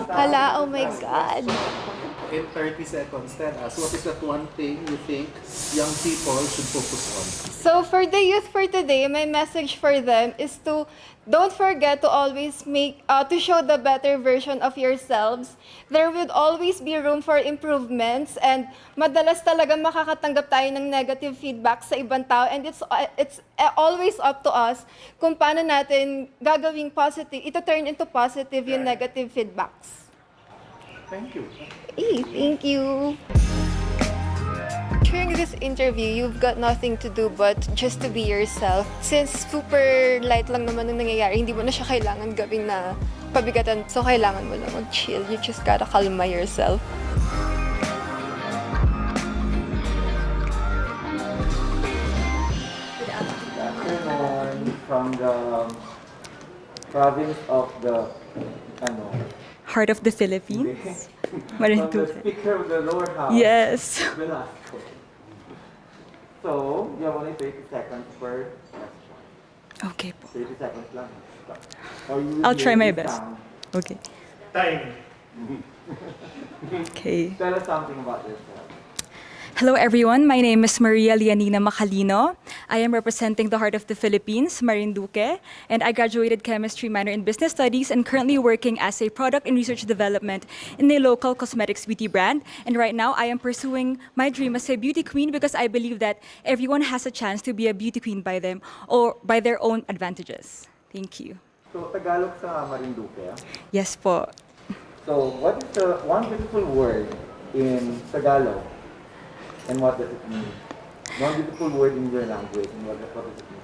M: Hala, oh my God.
G: In 30 seconds, tell us, what is that one thing you think young people should focus on?
M: So for the youth for today, my message for them is to don't forget to always to show the better version of yourselves. There would always be room for improvements and madalas talaga makakatanggap tayo ng negative feedback sa ibang tao and it's always up to us kung paano natin gagawing positive, turn into positive yung negative feedbacks.
G: Thank you.
M: Hey, thank you. During this interview, you've got nothing to do but just to be yourself. Since super light lang naman ang nangyayari, hindi mo na siya kailangan gawing na pabigatan. So, kailangan mo lang mag-chill. You just gotta calma yourself.
E: From the province of the
D: Heart of the Philippines.
E: from the Speaker of the Lower House.
D: Yes.
E: Velasco. So, you have only 30 seconds per question.
D: Okay po.
E: 30 seconds lang. Or you will
D: I'll try my
E: really
D: best.
E: sound.
D: Okay.
C: Time.
D: Okay.
E: Tell us something about yourself.
D: Hello everyone, my name is Maria Lianina Macalino. I am representing the Heart of the Philippines, Marinduque, and I graduated chemistry minor in business studies and currently working as a product and research development in a local cosmetics beauty brand. And right now I am pursuing my dream as a beauty queen because I believe that everyone has a chance to be a beauty queen by them or by their own advantages. Thank you.
E: So, Tagalog sa Marinduque.
D: Yes po.
E: So, what is the one beautiful word in Tagalog? And what does it mean? One beautiful word in your language, and what does it mean?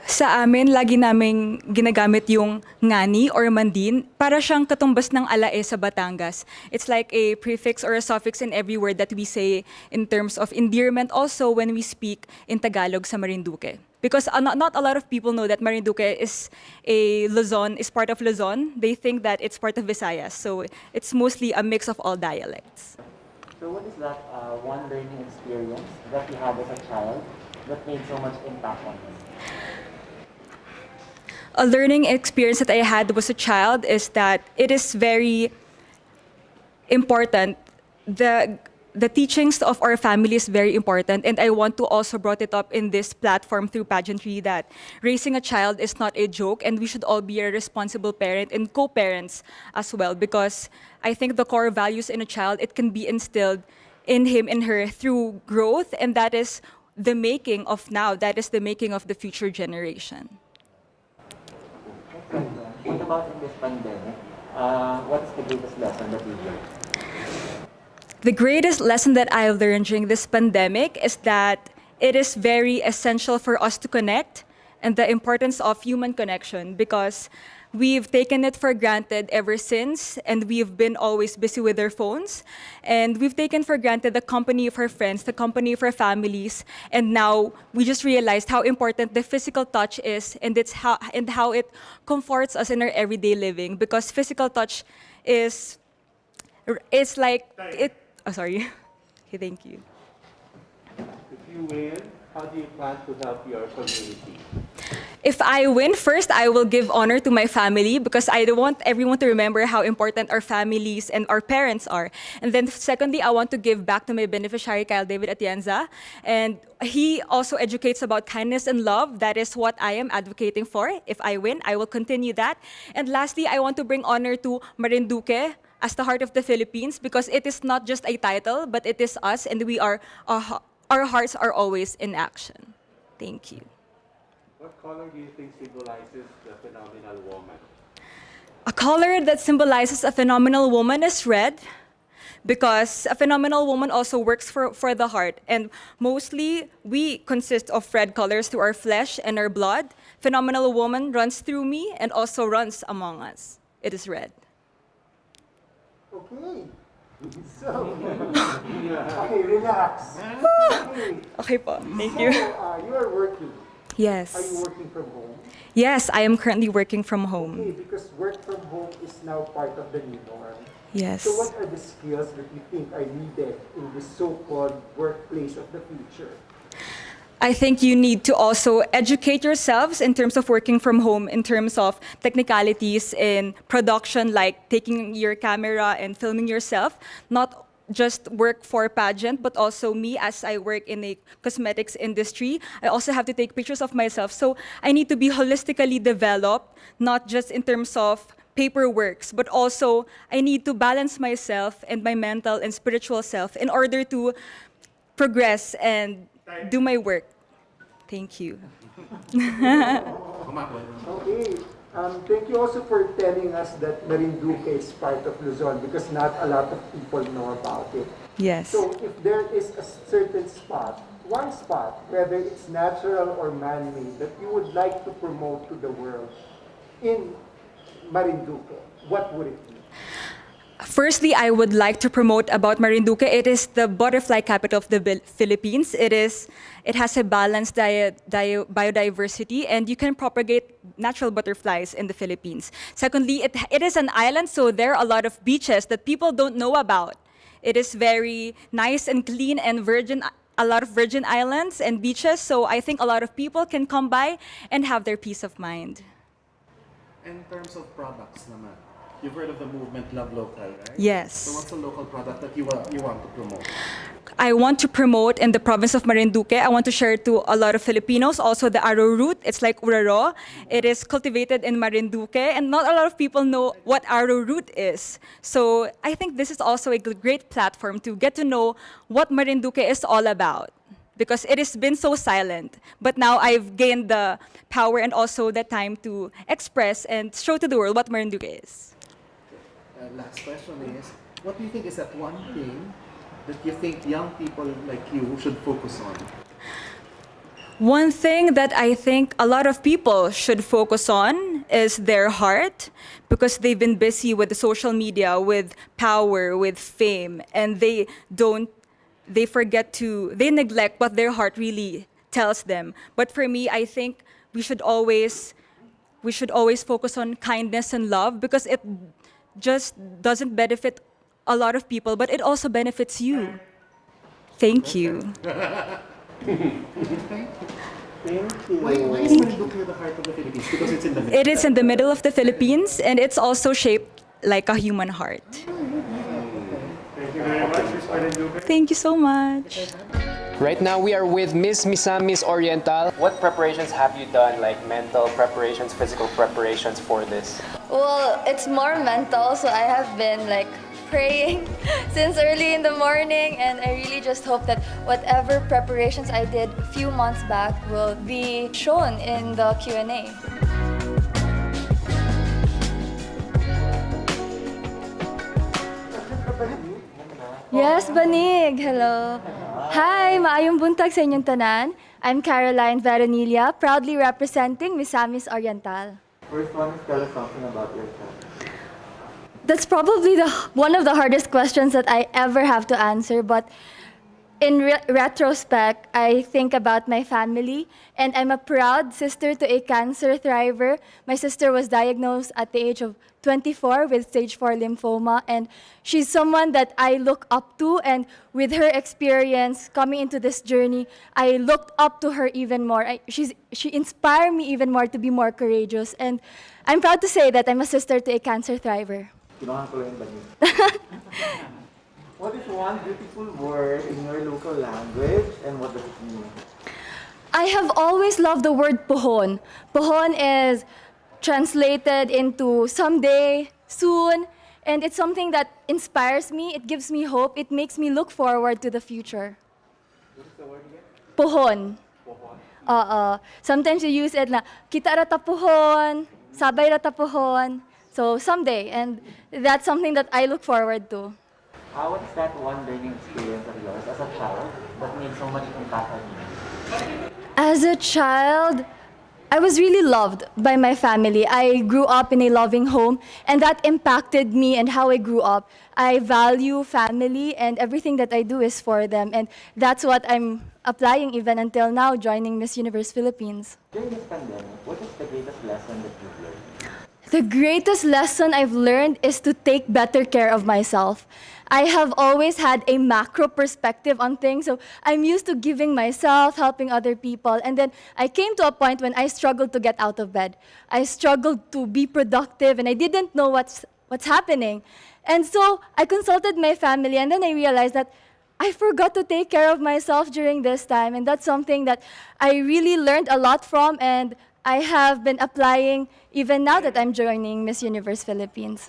D: Sa amin, lagi naming ginagamit yung ngani or mandin para siyang katumbas ng alae sa Batangas. It's like a prefix or a suffix in every word that we say in terms of endearment also when we speak in Tagalog sa Marinduque. Because not a lot of people know that Marinduque is part of Luzon. They think that it's part of Visayas. So it's mostly a mix of all dialects.
E: So what is that one learning experience that you had as a child that made so much impact on you?
D: A learning experience that I had as a child is that it is very important. The teachings of our family is very important, and I want to also brought it up in this platform through pageantry that raising a child is not a joke, and we should all be a responsible parent and co-parents as well, because I think the core values in a child, it can be instilled in him and her through growth, and that is the making of now, that is the making of the future generation.
E: What about in this pandemic? What is the greatest lesson that you learned?
D: The greatest lesson that I learned during this pandemic is that it is very essential for us to connect and the importance of human connection because we've taken it for granted ever since and we've been always busy with our phones and we've taken for granted the company of our friends, the company of our families, and now we just realized how important the physical touch is and how it comforts us in our everyday living because physical touch is like it. Oh, sorry. Okay, thank you.
N: If you win, how do you plan to help your community?
D: If I win, first I will give honor to my family because I don't want everyone to remember how important our families and our parents are. And then secondly, I want to give back to my beneficiary, Kyle David Atienza. And he also educates about kindness and love. That is what I am advocating for. If I win, I will continue that. And lastly, I want to bring honor to Marinduque as the heart of the Philippines because it is not just a title, but it is us and our hearts are always in action. Thank you.
N: What color do you think symbolizes the phenomenal woman?
D: A color that symbolizes a phenomenal woman is red because a phenomenal woman also works for the heart. And mostly, we consist of red colors through our flesh and our blood. Phenomenal woman runs through me and also runs among us. It is red.
F: Okay. So, okay, relax. Okay.
D: Okay po, thank you.
F: So, you are working.
D: Yes.
F: Are you working from home?
D: Yes, I am currently working from
F: Okay,
D: home.
F: because work from home is now part of the new norm.
D: Yes.
F: So what are the skills that you think are needed in the so-called workplace of the future?
D: I think you need to also educate yourselves in terms of working from home, in terms of technicalities in production, like taking your camera and filming yourself, not just work for pageant, but also me as I work in a cosmetics industry. I also have to take pictures of myself. So I need to be holistically developed, not just in terms of paperworks, but also I need to balance myself and my mental and spiritual self in order to progress and do my work. Thank you.
F: Okay. Thank you also for telling us that Marinduque is part of Luzon because not a lot of people know about it.
D: Yes.
F: So if there is a certain spot, one spot, whether it's natural or man-made, that you would like to promote to the world in Marinduque, what would it be?
D: Firstly, I would like to promote about Marinduque. It is the butterfly capital of the Philippines. It has a balanced biodiversity, and you can propagate natural butterflies in the Philippines. Secondly, it is an island, so there are a lot of beaches that people don't know about. It is very nice and clean and a lot of virgin islands and beaches, so I think a lot of people can come by and have their peace of mind.
G: In terms of products naman, you've heard of the movement Love Local, right?
D: Yes.
G: So what's a local product that you want to promote?
D: I want to promote in the province of Marinduque. I want to share to a lot of Filipinos also the arrowroot. It's like uraro. It is cultivated in Marinduque, and not a lot of people know what arrowroot is. So I think this is also a great platform to get to know what Marinduque is all about, because it has been so silent. But now I've gained the power and also the time to express and show to the world what Marinduque is.
G: Last question is, what do you think is that one thing that you think young people like you should focus on?
D: One thing that I think a lot of people should focus on is their heart, because they've been busy with the social media, with power, with fame, and they neglect what their heart really tells them. But for me, I think we should always focus on kindness and love, because it just doesn't benefit a lot of people, but it also benefits you. Thank you.
G: Thank you. Why is Marinduque the heart of the Philippines? Because it's in the middle.
D: It is in the middle of the Philippines, and it's also shaped like a human heart.
C: Thank you very much, Ms. Marinduque.
D: Thank you so much.
A: Right now, we are with Miss Miss Oriental. What preparations have you done, like mental preparations, physical preparations for this?
O: Well, it's more mental, so I have been like praying since early in the morning, and I really just hope that whatever preparations I did a few months back will be shown in the Q&A.
B: Yes, Banig. Hello. Hi, maayong buntag sa inyong tanan. I'm Caroline Veronilla, proudly representing Misamis Oriental.
E: First one is tell us something about yourself.
B: That's probably one of the hardest questions that I ever have to answer, but in retrospect, I think about my family, and I'm a proud sister to a cancer thriver. My sister was diagnosed at the age of 24 with stage 4 lymphoma, and she's someone that I look up to, and with her experience coming into this journey, I looked up to her even more. She inspired me even more to be more courageous, and I'm proud to say that I'm a sister to a cancer thriver.
E: Kinuha ko lang yung Banig. What is one beautiful word in your local language and what does it mean?
B: I have always loved the word pohon. Pohon is translated into someday, soon, and it's something that inspires me, it gives me hope, it makes me look forward to the future.
E: What is the word again?
B: Pohon.
E: Pohon.
B: Sometimes you use it na, kita rata pohon, sabay rata pohon. So someday, and that's something that I look forward to.
E: What is that one learning experience of yours as a child that made so much impact on you?
B: As a child, I was really loved by my family. I grew up in a loving home, and that impacted me and how I grew up. I value family, and everything that I do is for them, and that's what I'm applying even until now, joining Miss Universe Philippines.
E: During this pandemic, what is the greatest lesson that you've learned?
B: The greatest lesson I've learned is to take better care of myself. I have always had a macro perspective on things, so I'm used to giving myself, helping other people, and then I came to a point when I struggled to get out of bed. I struggled to be productive, and I didn't know what's happening. And so I consulted my family, and then I realized that I forgot to take care of myself during this time, and that's something that I really learned a lot from, and I have been applying even now that I'm joining Miss Universe Philippines.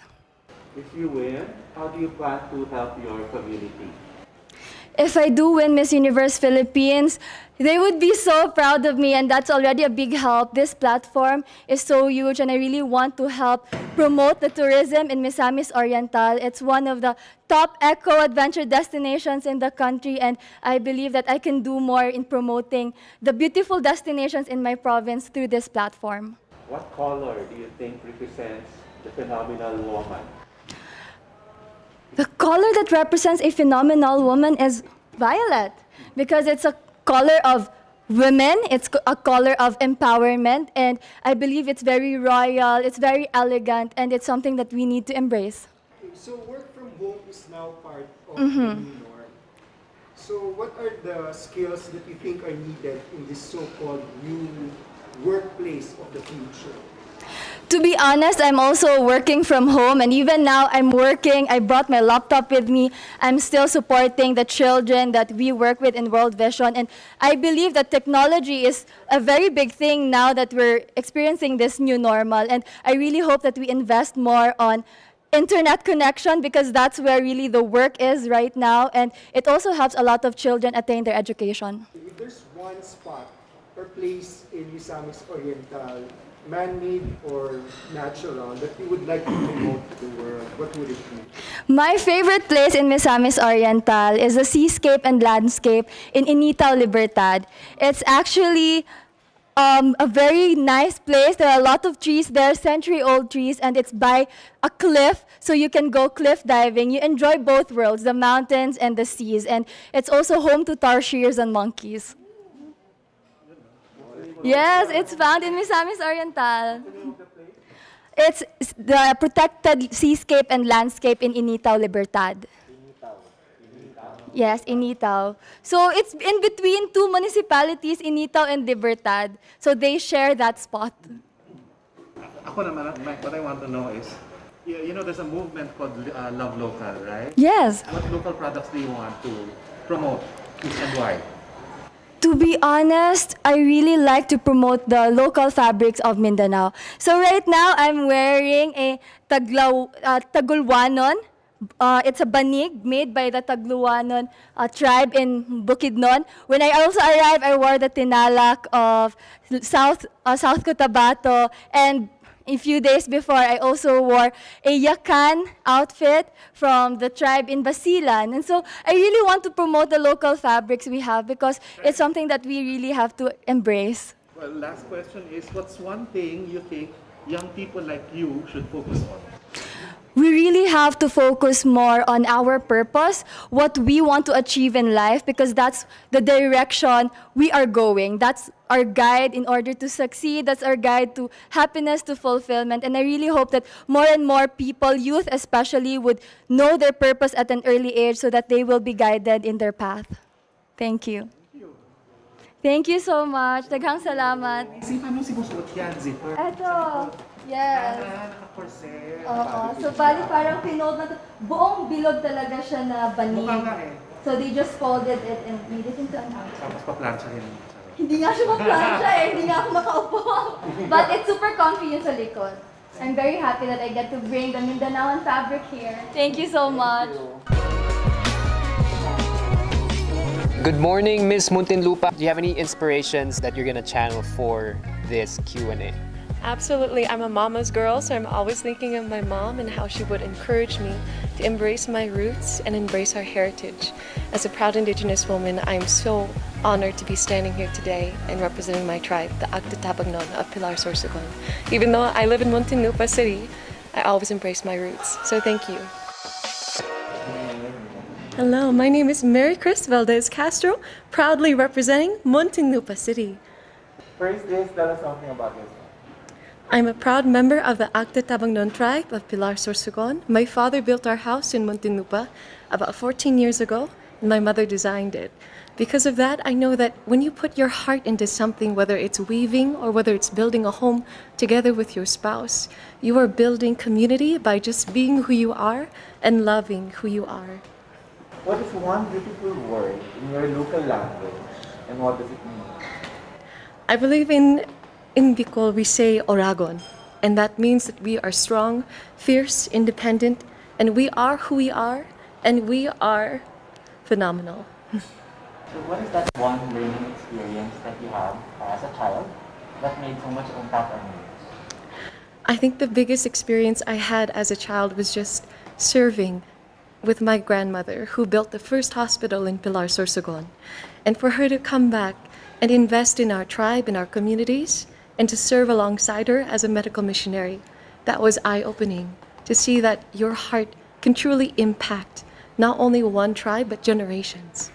N: If you win, how do you plan to help your community?
B: If I do win Miss Universe Philippines, they would be so proud of me, and that's already a big help. This platform is so huge, and I really want to help promote the tourism in Misamis Oriental. It's one of the top eco-adventure destinations in the country, and I believe that I can do more in promoting the beautiful destinations in my province through this platform.
N: What color do you think represents the phenomenal woman?
B: The color that represents a phenomenal woman is violet, because it's a color of women, it's a color of empowerment, and I believe it's very royal, it's very elegant, and it's something that we need to embrace.
F: So work from home is now part of the new norm. So what are the skills that you think are needed in this so-called new workplace of the future?
B: To be honest, I'm also working from home, and even now I'm working. I brought my laptop with me. I'm still supporting the children that we work with in World Vision, and I believe that technology is a very big thing now that we're experiencing this new normal, and I really hope that we invest more on internet connection, because that's where really the work is right now, and it also helps a lot of children attain their education.
F: If there's one spot or place in Misamis Oriental, man-made or natural, that you would like to promote to the world, what would it be?
B: My favorite place in Misamis Oriental is the seascape and landscape in Initaw, Libertad. It's actually a very nice place. There are a lot of trees there, century-old trees, and it's by a cliff, so you can go cliff diving. You enjoy both worlds, the mountains and the seas, and it's also home to tarsiers and monkeys. Yes, it's found in Misamis Oriental. It's the protected seascape and landscape in Initaw, Libertad. Yes, Initaw. So it's in between two municipalities, Initaw and Libertad. So they share that spot.
G: Ako naman, what I want to know is, you know there's a movement called Love Local, right?
B: Yes.
G: What local products do you want to promote and why?
B: To be honest, I really like to promote the local fabrics of Mindanao. So right now, I'm wearing a Tagulwanon. It's a banig made by the Tagulwanon tribe in Bukidnon. When I also arrived, I wore the tinalak of South Cotabato, and A few days before, I also wore a Yakan outfit from the tribe in Basilan. And so I really want to promote the local fabrics we have because it's something that we really have to embrace.
G: Well, last question is, what's one thing you think young people like you should focus on?
B: We really have to focus more on our purpose, what we want to achieve in life, because that's the direction we are going. That's our guide in order to succeed. That's our guide to happiness, to fulfillment. And I really hope that more and more people, youth especially, would know their purpose at an early age so that they will be guided in their path. Thank you. Thank you so much. Daghang salamat.
G: Paano sinusuot yan? Zipper?
B: Eto. Yes.
G: Naka-corset.
B: Oo. So, bali parang pinold na buong bilog talaga siya na banig.
G: Mukha nga eh.
B: So, they just folded it and made it into an outfit.
G: Tapos pa-planchahin.
B: Hindi nga siya ma-plancha eh. Hindi nga ako makaupo. But it's super comfy yung sa likod. I'm very happy that I get to bring the Mindanaoan fabric here. Thank you so much.
A: Good morning, Ms. Muntinlupa. Do you have any inspirations that you're gonna channel for this Q&A?
P: Absolutely. I'm a mama's girl, so I'm always thinking of my mom and how she would encourage me to embrace my roots and embrace our heritage. As a proud Indigenous woman, I'm so honored to be standing here today and representing my tribe, the Agta Tabagnon of Pilar Sorsogon. Even though I live in Muntinlupa City, I always embrace my roots. So thank you. Hello, my name is Mary Chris Valdez Castro, proudly representing Muntinlupa City.
E: First, just tell us something about yourself.
P: I'm a proud member of the Agta Tabangnon tribe of Pilar Sorsogon. My father built our house in Muntinlupa about 14 years ago, and my mother designed it. Because of that, I know that when you put your heart into something, whether it's weaving or whether it's building a home together with your spouse, you are building community by just being who you are and loving who you are.
E: What is one beautiful word in your local language, and what does it mean?
P: I believe in Bicol we say Oragon, and that means that we are strong, fierce, independent, and we are who we are, and we are phenomenal.
E: So what is that one learning experience that you have as a child that made so much impact on you?
P: I think the biggest experience I had as a child was just serving with my grandmother, who built the first hospital in Pilar Sorsogon. And for her to come back and invest in our tribe, in our communities, and to serve alongside her as a medical missionary, that was eye-opening, to see that your heart can truly impact not only one tribe, but generations.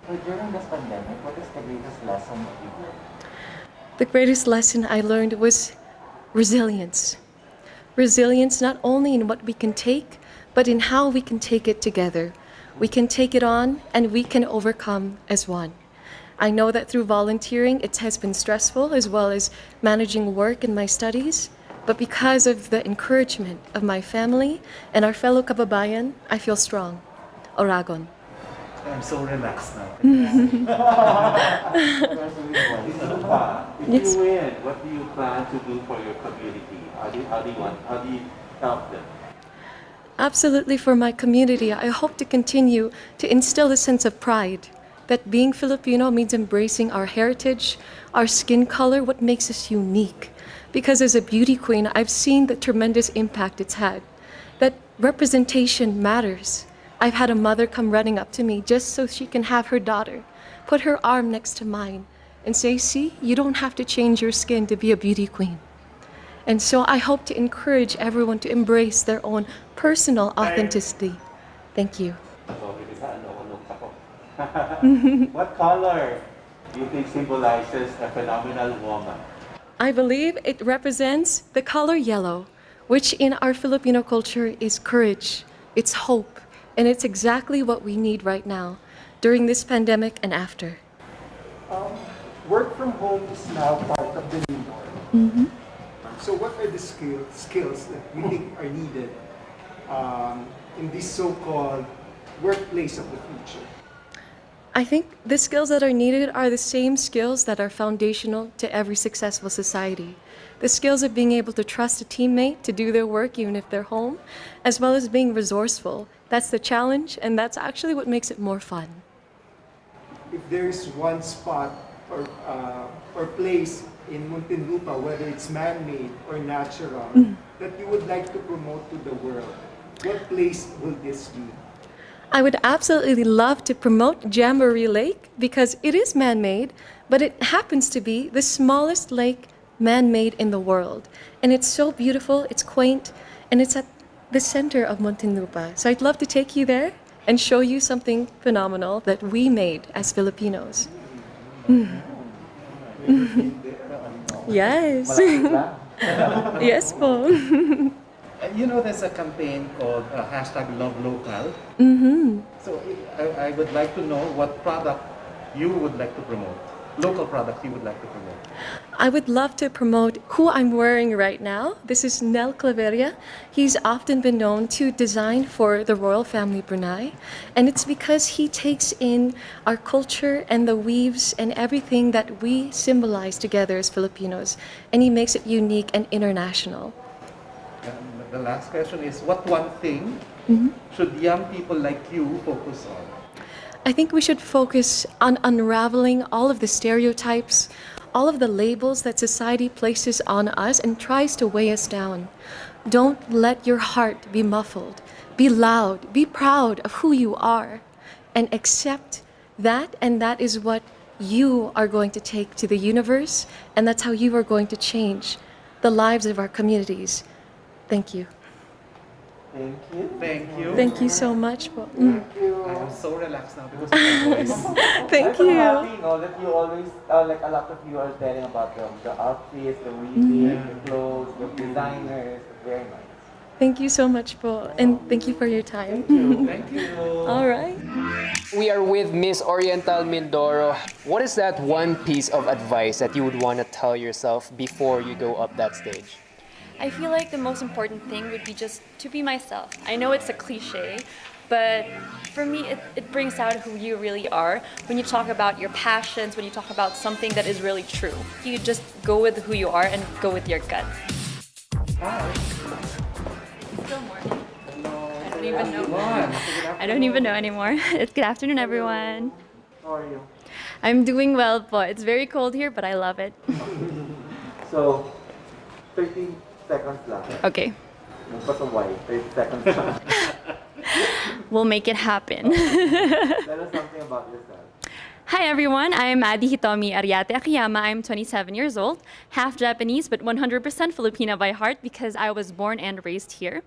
E: So during this pandemic, what is the greatest lesson that you learned?
P: The greatest lesson I learned was resilience. Resilience not only in what we can take, but in how we can take it together. We can take it on and we can overcome as one. I know that through volunteering, it has been stressful as well as managing work and my studies, but because of the encouragement of my family and our fellow kababayan, I feel strong. Oragon.
G: I'm so relaxed now.
N: If you win, what do you plan to do for your community? How do you help them?
P: Absolutely, for my community, I hope to continue to instill a sense of pride that being Filipino means embracing our heritage, our skin color, what makes us unique. Because as a beauty queen, I've seen the tremendous impact it's had, that representation matters. I've had a mother come running up to me just so she can have her daughter put her arm next to mine and say, "See, you don't have to change your skin to be a beauty queen." And so I hope to encourage everyone to embrace their own personal authenticity. Thank you.
N: What color do you think symbolizes a phenomenal woman?
P: I believe it represents the color yellow, which in our Filipino culture is courage, it's hope, and it's exactly what we need right now during this pandemic and after.
F: Work from home is now part of the new norm. So what are the skills that you think are needed in this so-called workplace of the future?
P: I think the skills that are needed are the same skills that are foundational to every successful society. The skills of being able to trust a teammate to do their work even if they're home, as well as being resourceful. That's the challenge, and that's actually what makes it more fun.
F: If there is one spot or place in Muntinlupa, whether it's man-made or natural, that you would like to promote to the world, what place will this be?
P: I would absolutely love to promote Jamboree Lake because it is man-made, but it happens to be the smallest lake man-made in the world. And it's so beautiful, it's quaint, and it's at the center of Muntinlupa. So I'd love to take you there and show you something phenomenal that we made as Filipinos. Yes. Yes po.
G: You know, there's a campaign called #LoveLocal. So I would like to know what product you would like to promote, local product you would like to promote.
P: I would love to promote who I'm wearing right now. This is Nel Claveria. He's often been known to design for the royal family Brunei. And it's because he takes in our culture and the weaves and everything that we symbolize together as Filipinos. And he makes it unique and international.
G: And the last question is, what one thing should young people like you focus on?
P: I think we should focus on unraveling all of the stereotypes, all of the labels that society places on us and tries to weigh us down. Don't let your heart be muffled. Be loud. Be proud of who you are. And accept that, and that is what you are going to take to the universe, and that's how you are going to change the lives of our communities. Thank you.
E: Thank you.
G: Thank you.
P: Thank you so much.
G: I am so relaxed now because of my voice.
P: Thank
E: I'm
P: you.
E: happy, that you always, like a lot of you are telling about the outfits, the weaving, the clothes, the designers. Very nice.
P: Thank you so much po, and thank you for your time.
G: Thank you.
P: All right.
A: We are with Miss Oriental Mindoro. What is that one piece of advice that you would want to tell yourself before you go up that stage?
Q: I feel like the most important thing would be just to be myself. I know it's a cliche, but for me, it brings out who you really are when you talk about your passions, when you talk about something that is really true. You just go with who you are and go with your gut. Still more. I don't even know. I don't even know anymore. Good afternoon, everyone.
E: How are you?
Q: I'm doing well, but it's very cold here, but I love it.
E: So, 30 seconds lang.
Q: Okay.
E: Magpasaway, 30 seconds lang.
Q: We'll make it happen.
E: Tell us something about yourself.
Q: Hi everyone, I am Adi Hitomi Ariate Akiyama. I'm 27 years old, half Japanese but 100% Filipina by heart because I was born and raised here.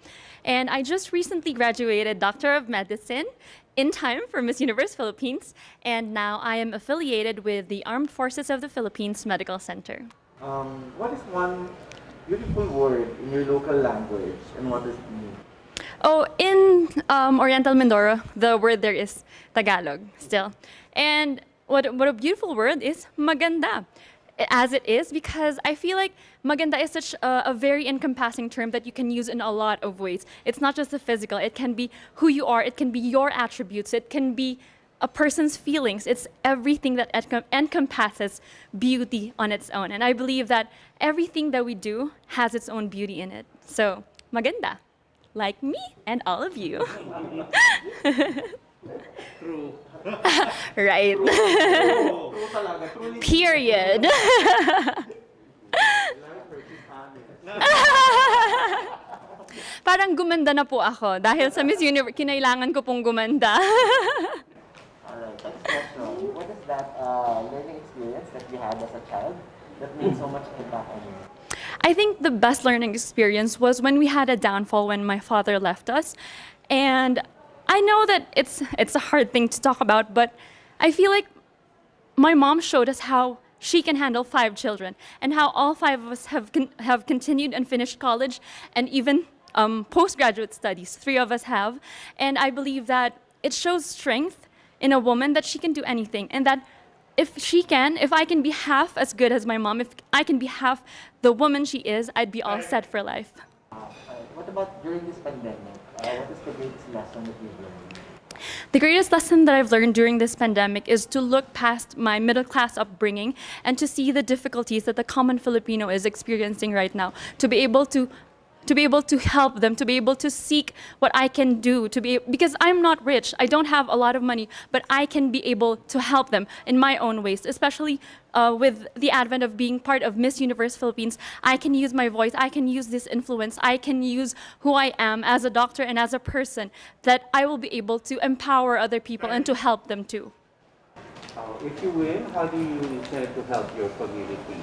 Q: And I just recently graduated Doctor of Medicine in time for Miss Universe Philippines, and now I am affiliated with the Armed Forces of the Philippines Medical Center.
E: What is one beautiful word in your local language, and what does it mean?
Q: Oh, in Oriental Mindoro, the word there is Tagalog still. And what a beautiful word is maganda. As it is, because I feel like maganda is such a very encompassing term that you can use in a lot of ways. It's not just the physical, it can be who you are, it can be your attributes, it can be a person's feelings. It's everything that encompasses beauty on its own. And I believe that everything that we do has its own beauty in it. So, maganda. Like me and all of you.
G: True.
Q: Right. Period. Parang gumanda na po ako. Dahil sa Miss Universe, kinailangan ko pong gumanda.
E: Alright, next question. What is that learning experience that you had as a child that made so much impact on you?
Q: I think the best learning experience was when we had a downfall when my father left us. And I know that it's a hard thing to talk about, but I feel like my mom showed us how she can handle 5 children and how all 5 of us have continued and finished college and even postgraduate studies. 3 of us have. And I believe that it shows strength in a woman that she can do anything, and that if I can be half as good as my mom, if I can be half the woman she is, I'd be all set for life.
E: What about during this pandemic? What is the greatest lesson that you've learned?
Q: The greatest lesson that I've learned during this pandemic is to look past my middle-class upbringing and to see the difficulties that the common Filipino is experiencing right now, to be able to to be able to help them, to be able to seek what I can do, because I'm not rich, I don't have a lot of money, but I can be able to help them in my own ways, especially with the advent of being part of Miss Universe Philippines. I can use my voice, I can use this influence, I can use who I am as a doctor and as a person, that I will be able to empower other people and to help them too.
N: If you win, how do you intend to help your community?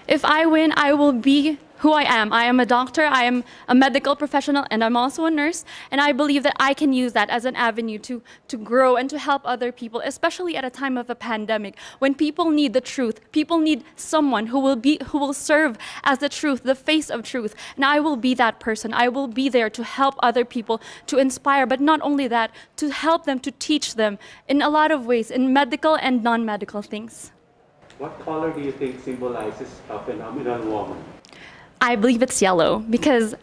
Q: If I win, I will be who I am. I am a doctor, I am a medical professional, and I'm also a nurse. And I believe that I can use that as an avenue to grow and to help other people, especially at a time of a pandemic, when people need the truth. People need someone who will serve as the truth, the face of truth. And I will be that person. I will be there to help other people, to inspire, but not only that, to help them, to teach them in a lot of ways, in medical and non-medical things.
N: What color do you think symbolizes a phenomenal woman?
Q: I believe it's yellow because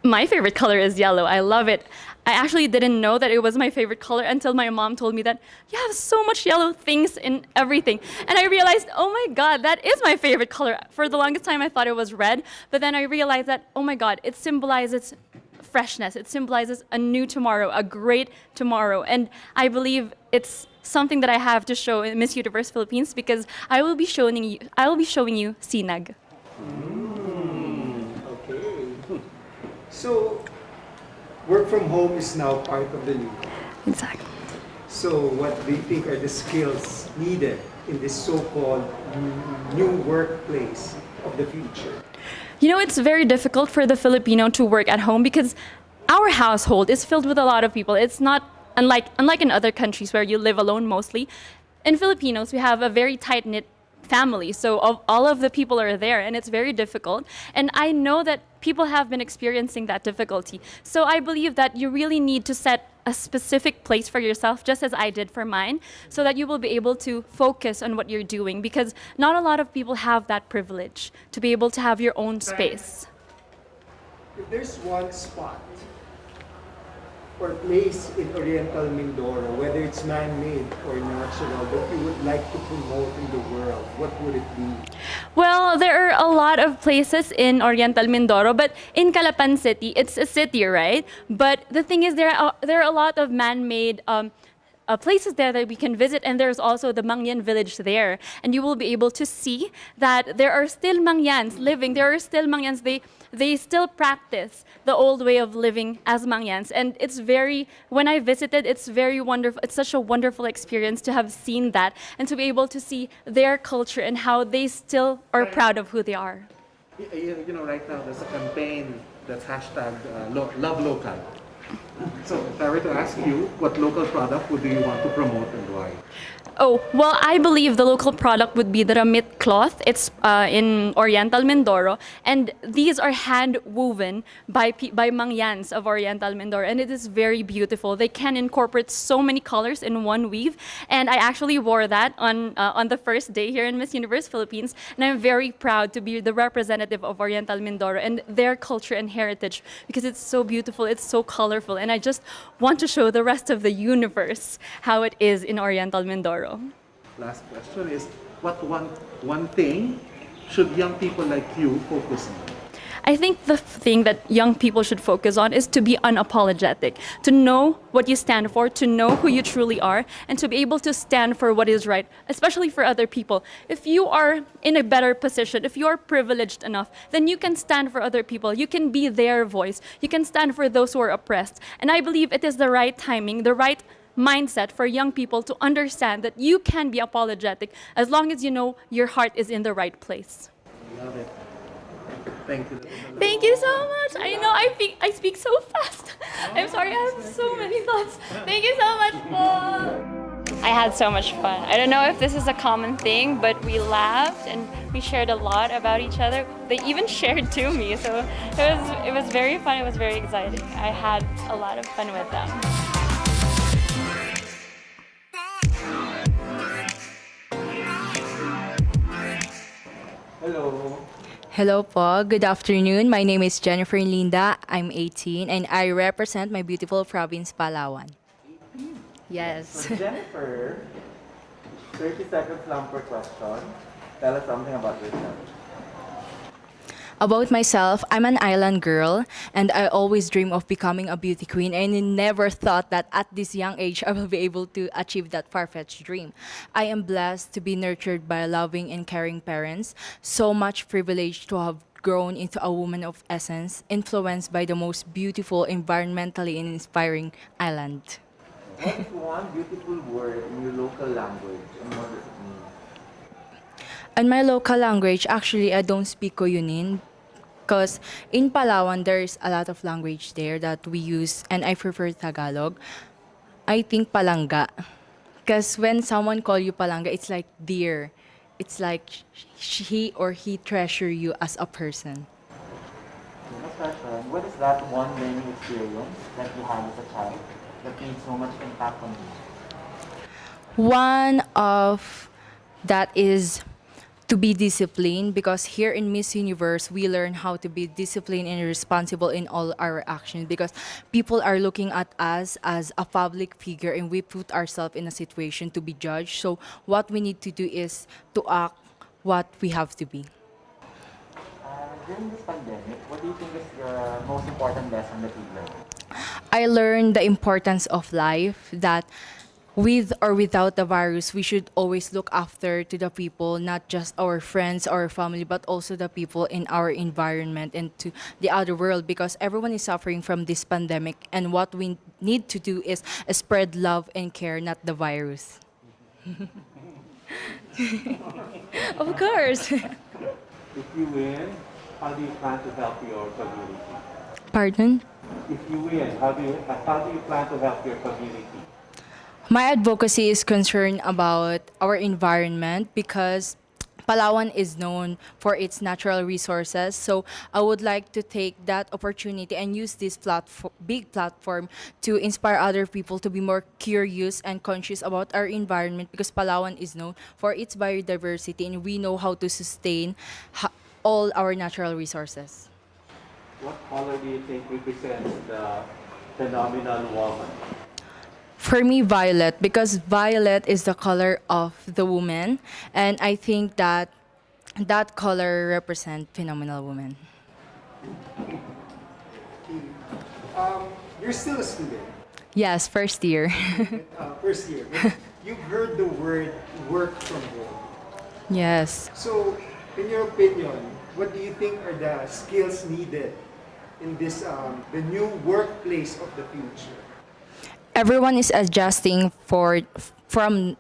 Q: my favorite color is yellow. I love it. I actually didn't know that it was my favorite color until my mom told me that you have so much yellow things in everything. And I realized, oh my God, that is my favorite color. For the longest time, I thought it was red. But then I realized that, oh my God, it symbolizes freshness. It symbolizes a new tomorrow, a great tomorrow. And I believe it's something that I have to show in Miss Universe Philippines because I will be showing you Sinag.
F: Okay. So, work from home is now part of the new.
Q: Exactly.
F: So, what do you think are the skills needed in this so-called new workplace of the future?
Q: You know, it's very difficult for the Filipino to work at home because our household is filled with a lot of people. It's not unlike in other countries where you live alone mostly. In Filipinos, we have a very tight-knit family. So all of the people are there and it's very difficult. And I know that people have been experiencing that difficulty. So I believe that you really need to set a specific place for yourself, just as I did for mine, so that you will be able to focus on what you're doing because not a lot of people have that privilege to be able to have your own space.
F: If there's one spot or place in Oriental Mindoro, whether it's man-made or natural, that you would like to promote in the world, what would it be?
Q: Well, there are a lot of places in Oriental Mindoro, but in Calapan City, it's a city, right? But the thing is, there are a lot of man-made places there that we can visit, and there's also the Mangyan village there. And you will be able to see that there are still Mangyans living. There are still Mangyans. They still practice the old way of living as Mangyans. And when I visited, it's very wonderful. It's such a wonderful experience to have seen that and to be able to see their culture and how they still are proud of who they are.
G: You know, right now there's a campaign that's hashtag Love Local. So if I were to ask you, what local product would you want to promote and why?
Q: Oh, well, I believe the local product would be the Ramit cloth. It's in Oriental Mindoro. And these are hand woven by Mangyans of Oriental Mindoro. And it is very beautiful. They can incorporate so many colors in one weave. And I actually wore that on the first day here in Miss Universe Philippines. And I'm very proud to be the representative of Oriental Mindoro and their culture and heritage because it's so beautiful, it's so colorful. And I just want to show the rest of the universe how it is in Oriental Mindoro.
G: Last question is, what one thing should young people like you focus on?
Q: I think the thing that young people should focus on is to be unapologetic, to know what you stand for, to know who you truly are, and to be able to stand for what is right, especially for other people. If you are in a better position, if you are privileged enough, then you can stand for other people. You can be their voice. You can stand for those who are oppressed. And I believe it is the right timing, the right mindset for young people to understand that you can be apologetic as long as you know your heart is in the right place.
G: Love it. Thank you.
Q: Thank you so much. I know I speak so fast. I'm sorry, I have so many thoughts. Thank you so much. I had so much fun. I don't know if this is a common thing, but we laughed and we shared a lot about each other. They even shared to me, so it was very fun. It was very exciting. I had a lot of fun with them.
E: Hello.
R: Hello po. Good afternoon. My name is Jennifer Linda. I'm 18 and I represent my beautiful province, Palawan. Yes.
E: So Jennifer, 30 seconds lang per question. Tell us something about yourself.
R: About myself, I'm an island girl and I always dream of becoming a beauty queen, and I never thought that at this young age I will be able to achieve that far-fetched dream. I am blessed to be nurtured by loving and caring parents, so much privilege to have grown into a woman of essence, influenced by the most beautiful, environmentally inspiring island.
E: What is one beautiful word in your local language and what does it mean?
R: In my local language, actually, I don't speak Koyunin because in Palawan, there's a lot of language there that we use, and I prefer Tagalog. I think Palanga. Because when someone call you Palanga, it's like dear. It's like he or he treasure you as a person.
E: Next question. What is that one learning experience that you had as a child that made so much impact on you?
R: One of that is to be disciplined, because here in Miss Universe, we learn how to be disciplined and responsible in all our actions, because people are looking at us as a public figure and we put ourselves in a situation to be judged. So what we need to do is to act what we have to be.
E: During this pandemic, what do you think is the most important lesson that you've learned?
R: I learned the importance of life, that with or without the virus, we should always look after to the people, not just our friends or family, but also the people in our environment and to the other world, because everyone is suffering from this pandemic. And what we need to do is spread love and care, not the virus. Of course.
N: If you win, how do you plan to help your community?
R: Pardon?
N: If you win, how do you plan to help your community?
R: My advocacy is concerned about our environment, because Palawan is known for its natural resources. So I would like to take that opportunity and use this big platform to inspire other people to be more curious and conscious about our environment, because Palawan is known for its biodiversity and we know how to sustain all our natural resources.
N: What color do you think represents the phenomenal woman?
R: For me, violet, because violet is the color of the woman, and I think that that color represents phenomenal woman.
F: You're still a student,
R: Yes, first year.
F: first year. But you've heard the word work from home.
R: Yes.
F: So, in your opinion, what do you think are the skills needed in this the new workplace of the future?
R: Everyone is adjusting from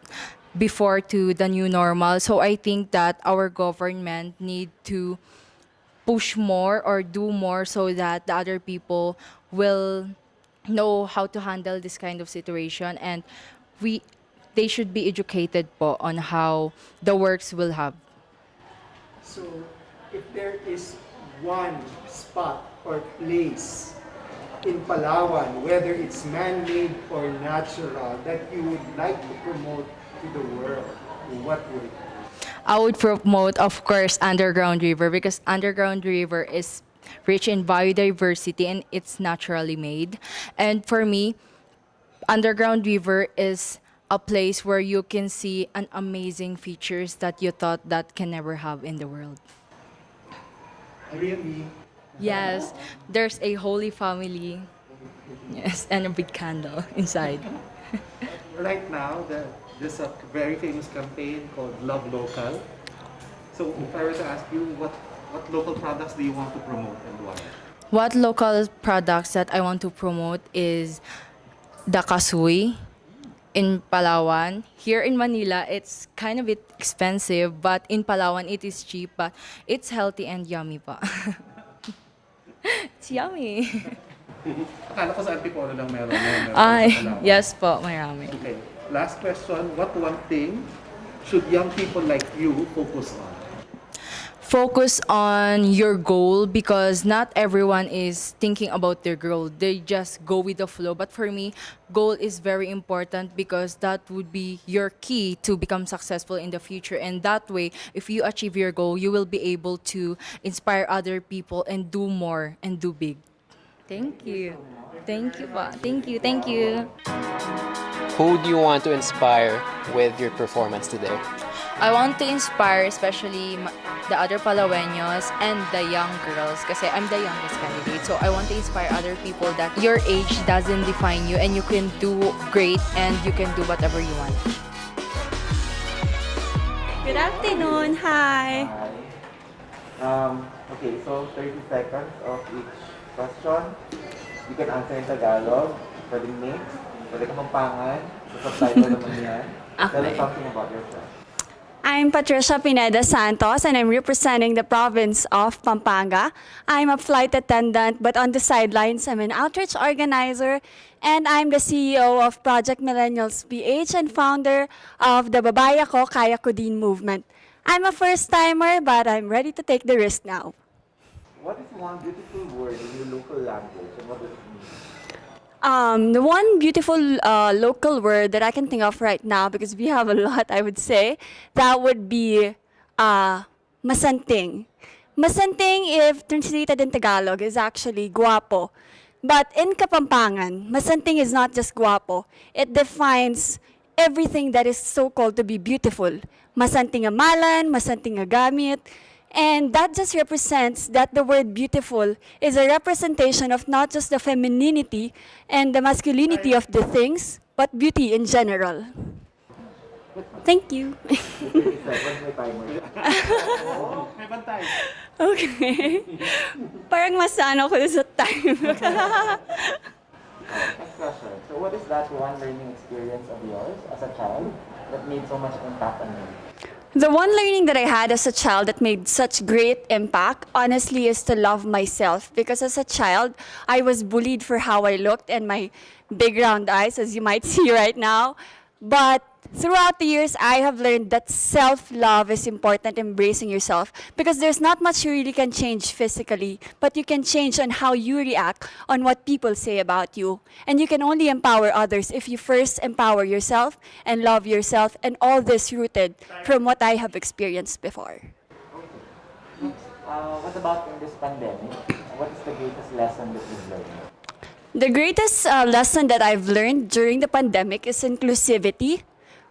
R: before to the new normal. So I think that our government need to push more or do more so that the other people will know how to handle this kind of situation, and they should be educated po on how the works will have.
F: So, if there is one spot or place in Palawan, whether it's man-made or natural, that you would like to promote to the world, what would it be?
R: I would promote, of course, Underground River, because Underground River is rich in biodiversity and it's naturally made. And for me, Underground River is a place where you can see an amazing features that you thought that can never have in the world.
F: Really?
R: Yes, there's a Holy Family. Yes, and a big candle inside.
G: Right now, there's a very famous campaign called Love Local. So if I were to ask you, what local products do you want to promote and why?
R: What local products that I want to promote is the kasui in Palawan. Here in Manila, it's kind of bit expensive, but in Palawan, it is cheap, but it's healthy and yummy pa. It's yummy.
G: Akala ko sa Antipolo lang meron. Meron
R: Ay,
G: sa Palawan.
R: yes po, marami.
G: Okay. Last question. What one thing should young people like you focus on?
R: Focus on your goal, because not everyone is thinking about their goal. They just go with the flow. But for me, goal is very important, because that would be your key to become successful in the future. And that way, if you achieve your goal, you will be able to inspire other people and do more and do big. Thank you. Thank you pa. Thank you. Thank you.
A: Who do you want to inspire with your performance today?
R: I want to inspire especially the other Palaweños and the young girls kasi I'm the youngest candidate. So I want to inspire other people that your age doesn't define you and you can do great and you can do whatever you want.
L: Good afternoon. Hi.
E: Okay, so 30 seconds of each question. You can answer in Tagalog, pwedeng mix, pwede ka Pampangan, so subtitle naman yan. Tell us something about yourself.
S: I'm Patricia Pineda Santos and I'm representing the province of Pampanga. I'm a flight attendant, but on the sidelines, I'm an outreach organizer and I'm the CEO of Project Millennials PH and founder of the Babae Ako, Kaya Ko Din movement. I'm a first-timer, but I'm ready to take the risk now.
E: What is one beautiful word in your local language and what does it mean?
S: The one beautiful local word that I can think of right now, because we have a lot, I would say, that would be masanting. Masanting, if translated in Tagalog, is actually guapo. But in Kapampangan, masanting is not just guapo. It defines everything that is so-called to be beautiful. Masanting amalan, masanting gamit. And that just represents that the word beautiful is a representation of not just the femininity and the masculinity of the things, but beauty in general. Thank you. Okay. Parang masano ko sa time.
E: Next question. So what is that one learning experience of yours as a child that made so much impact on you?
S: The one learning that I had as a child that made such great impact, honestly, is to love myself. Because as a child, I was bullied for how I looked and my big round eyes, as you might see right now. But throughout the years, I have learned that self-love is important, embracing yourself. Because there's not much you really can change physically, but you can change on how you react on what people say about you. And you can only empower others if you first empower yourself and love yourself, and all this rooted from what I have experienced before.
E: What about in this pandemic? What is the greatest lesson that you've learned?
S: The greatest lesson that I've learned during the pandemic is inclusivity.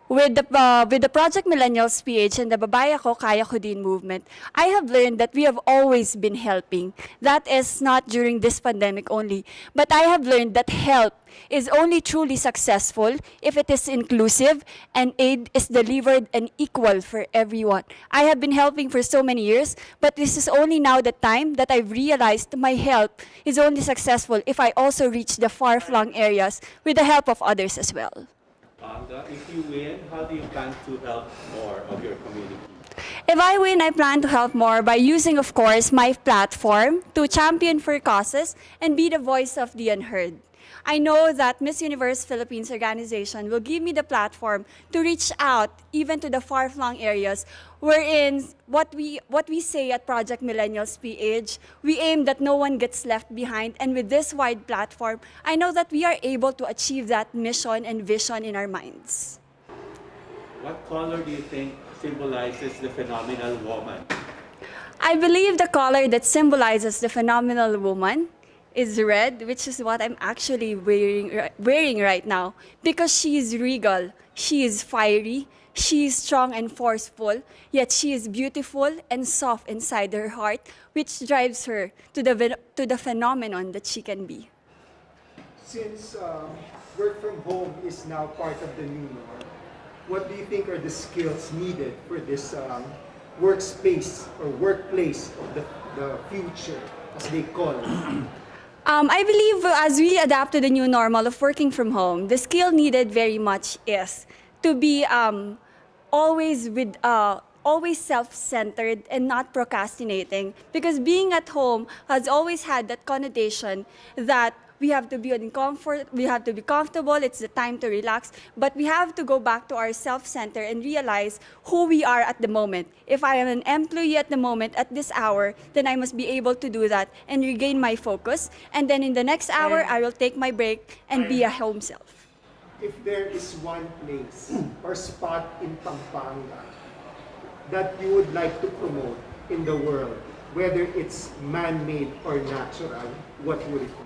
S: With the Project Millennials PH and the Babae Ako, Kaya Ko Din movement, I have learned that we have always been helping. That is not during this pandemic only. But I have learned that help is only truly successful if it is inclusive and aid is delivered and equal for everyone. I have been helping for so many years, but this is only now the time that I've realized my help is only successful if I also reach the far-flung areas with the help of others as well.
N: If you win, how do you plan to help more of your community?
S: If I win, I plan to help more by using, of course, my platform to champion for causes and be the voice of the unheard. I know that Miss Universe Philippines organization will give me the platform to reach out even to the far-flung areas wherein what we say at Project Millennials PH, we aim that no one gets left behind, and with this wide platform, I know that we are able to achieve that mission and vision in our minds.
N: What color do you think symbolizes the phenomenal woman?
S: I believe the color that symbolizes the phenomenal woman is red, which is what I'm actually wearing right now, because she is regal, she is fiery, she is strong and forceful, yet she is beautiful and soft inside her heart, which drives her to the phenomenon that she can be.
F: Since work from home is now part of the new norm, what do you think are the skills needed for this workspace or workplace of the future, as they call it?
S: I believe as we adapt to the new normal of working from home, the skill needed very much is to be always self-centered and not procrastinating. Because being at home has always had that connotation that we have to be in comfort, we have to be comfortable, it's the time to relax, but we have to go back to our self-center and realize who we are at the moment. If I am an employee at the moment, at this hour, then I must be able to do that and regain my focus. And then in the next hour, I will take my break and be a home self.
F: If there is one place or spot in Pampanga that you would like to promote in the world, whether it's man-made or natural, what would it be?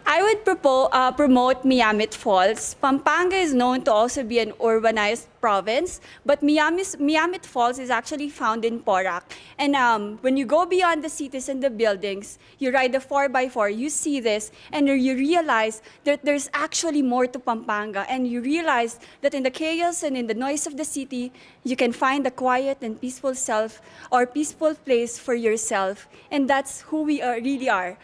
S: I would promote Miamit Falls. Pampanga is known to also be an urbanized province, but Miamit Falls is actually found in Porac. And when you go beyond the cities and the buildings, you ride the 4x4, you see this, and you realize that there's actually more to Pampanga. And you realize that in the chaos and in the noise of the city, you can find a quiet and peaceful self or peaceful place for yourself. And that's who we really are.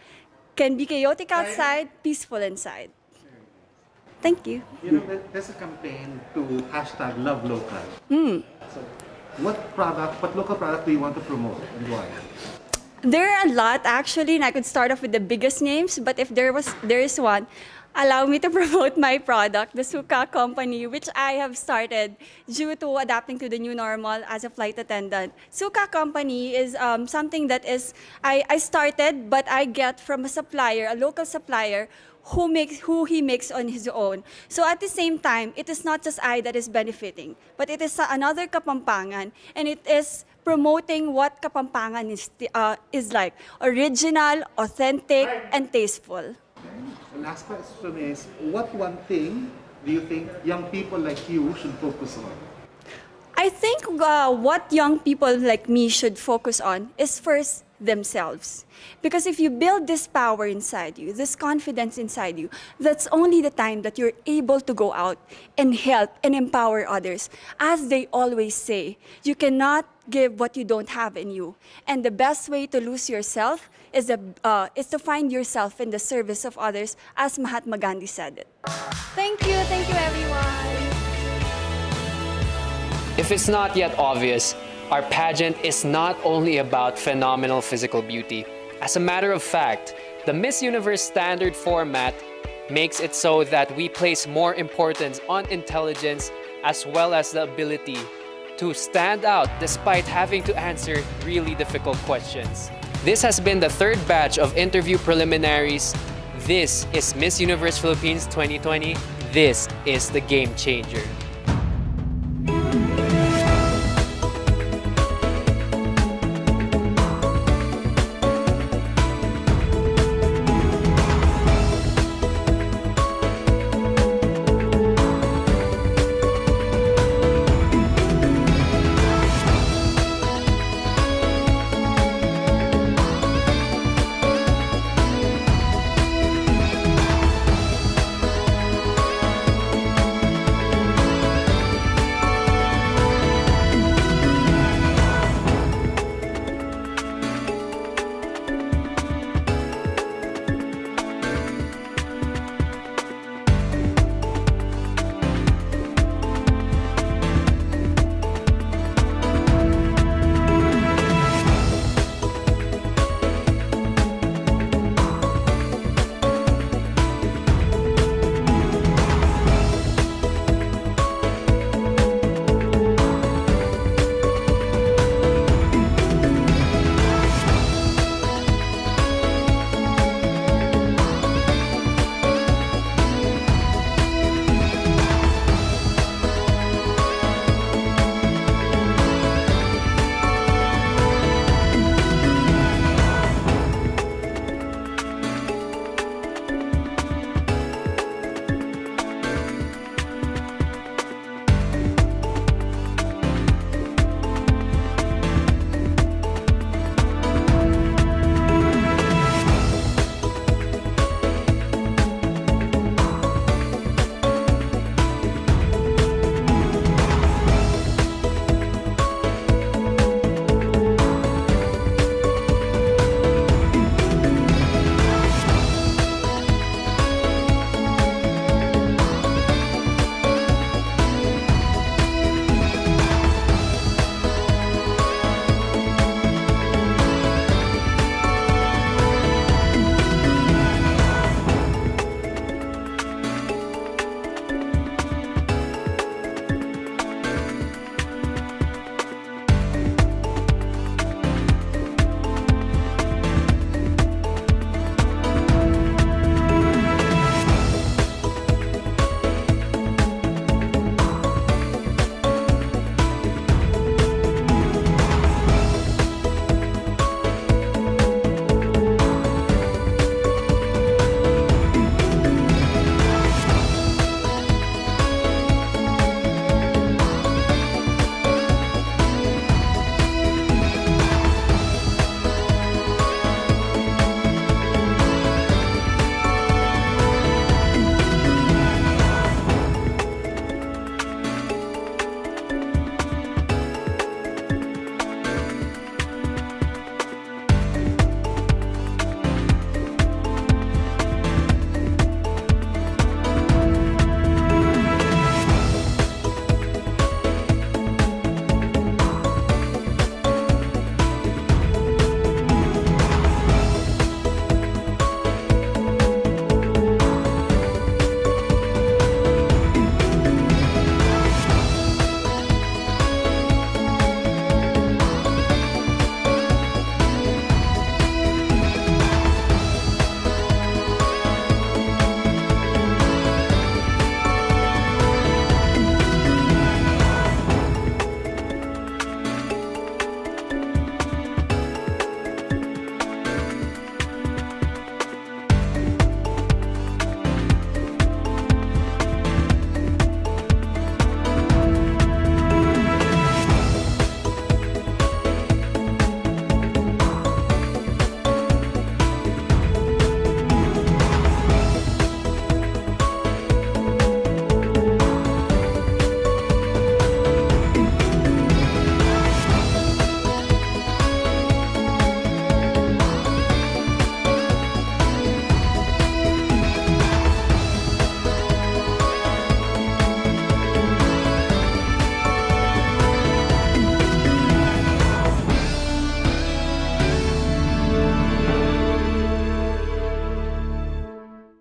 S: Can be chaotic outside, peaceful inside. Thank you.
G: You know, there's a campaign to hashtag Love Local. So, what local product do you want to promote and why?
S: There are a lot actually, and I could start off with the biggest names, but if there is one, allow me to promote my product, the Suka company, which I have started due to adapting to the new normal as a flight attendant. Suka company is something that I started, but I get from a supplier, a local supplier, who he makes on his own. So at the same time, it is not just I that is benefiting, but it is another Kapampangan, and it is promoting what Kapampangan is like, original, authentic, and tasteful.
G: The last question is, what one thing do you think young people like you should focus on?
S: I think what young people like me should focus on is first themselves. Because if you build this power inside you, this confidence inside you, that's only the time that you're able to go out and help and empower others. As they always say, you cannot give what you don't have in you. And the best way to lose yourself is to find yourself in the service of others, as Mahatma Gandhi said it. Thank you everyone.
A: If it's not yet obvious, our pageant is not only about phenomenal physical beauty. As a matter of fact, the Miss Universe standard format makes it so that we place more importance on intelligence as well as the ability to stand out despite having to answer really difficult questions. This has been the third batch of interview preliminaries. This is Miss Universe Philippines 2020. This is the game changer.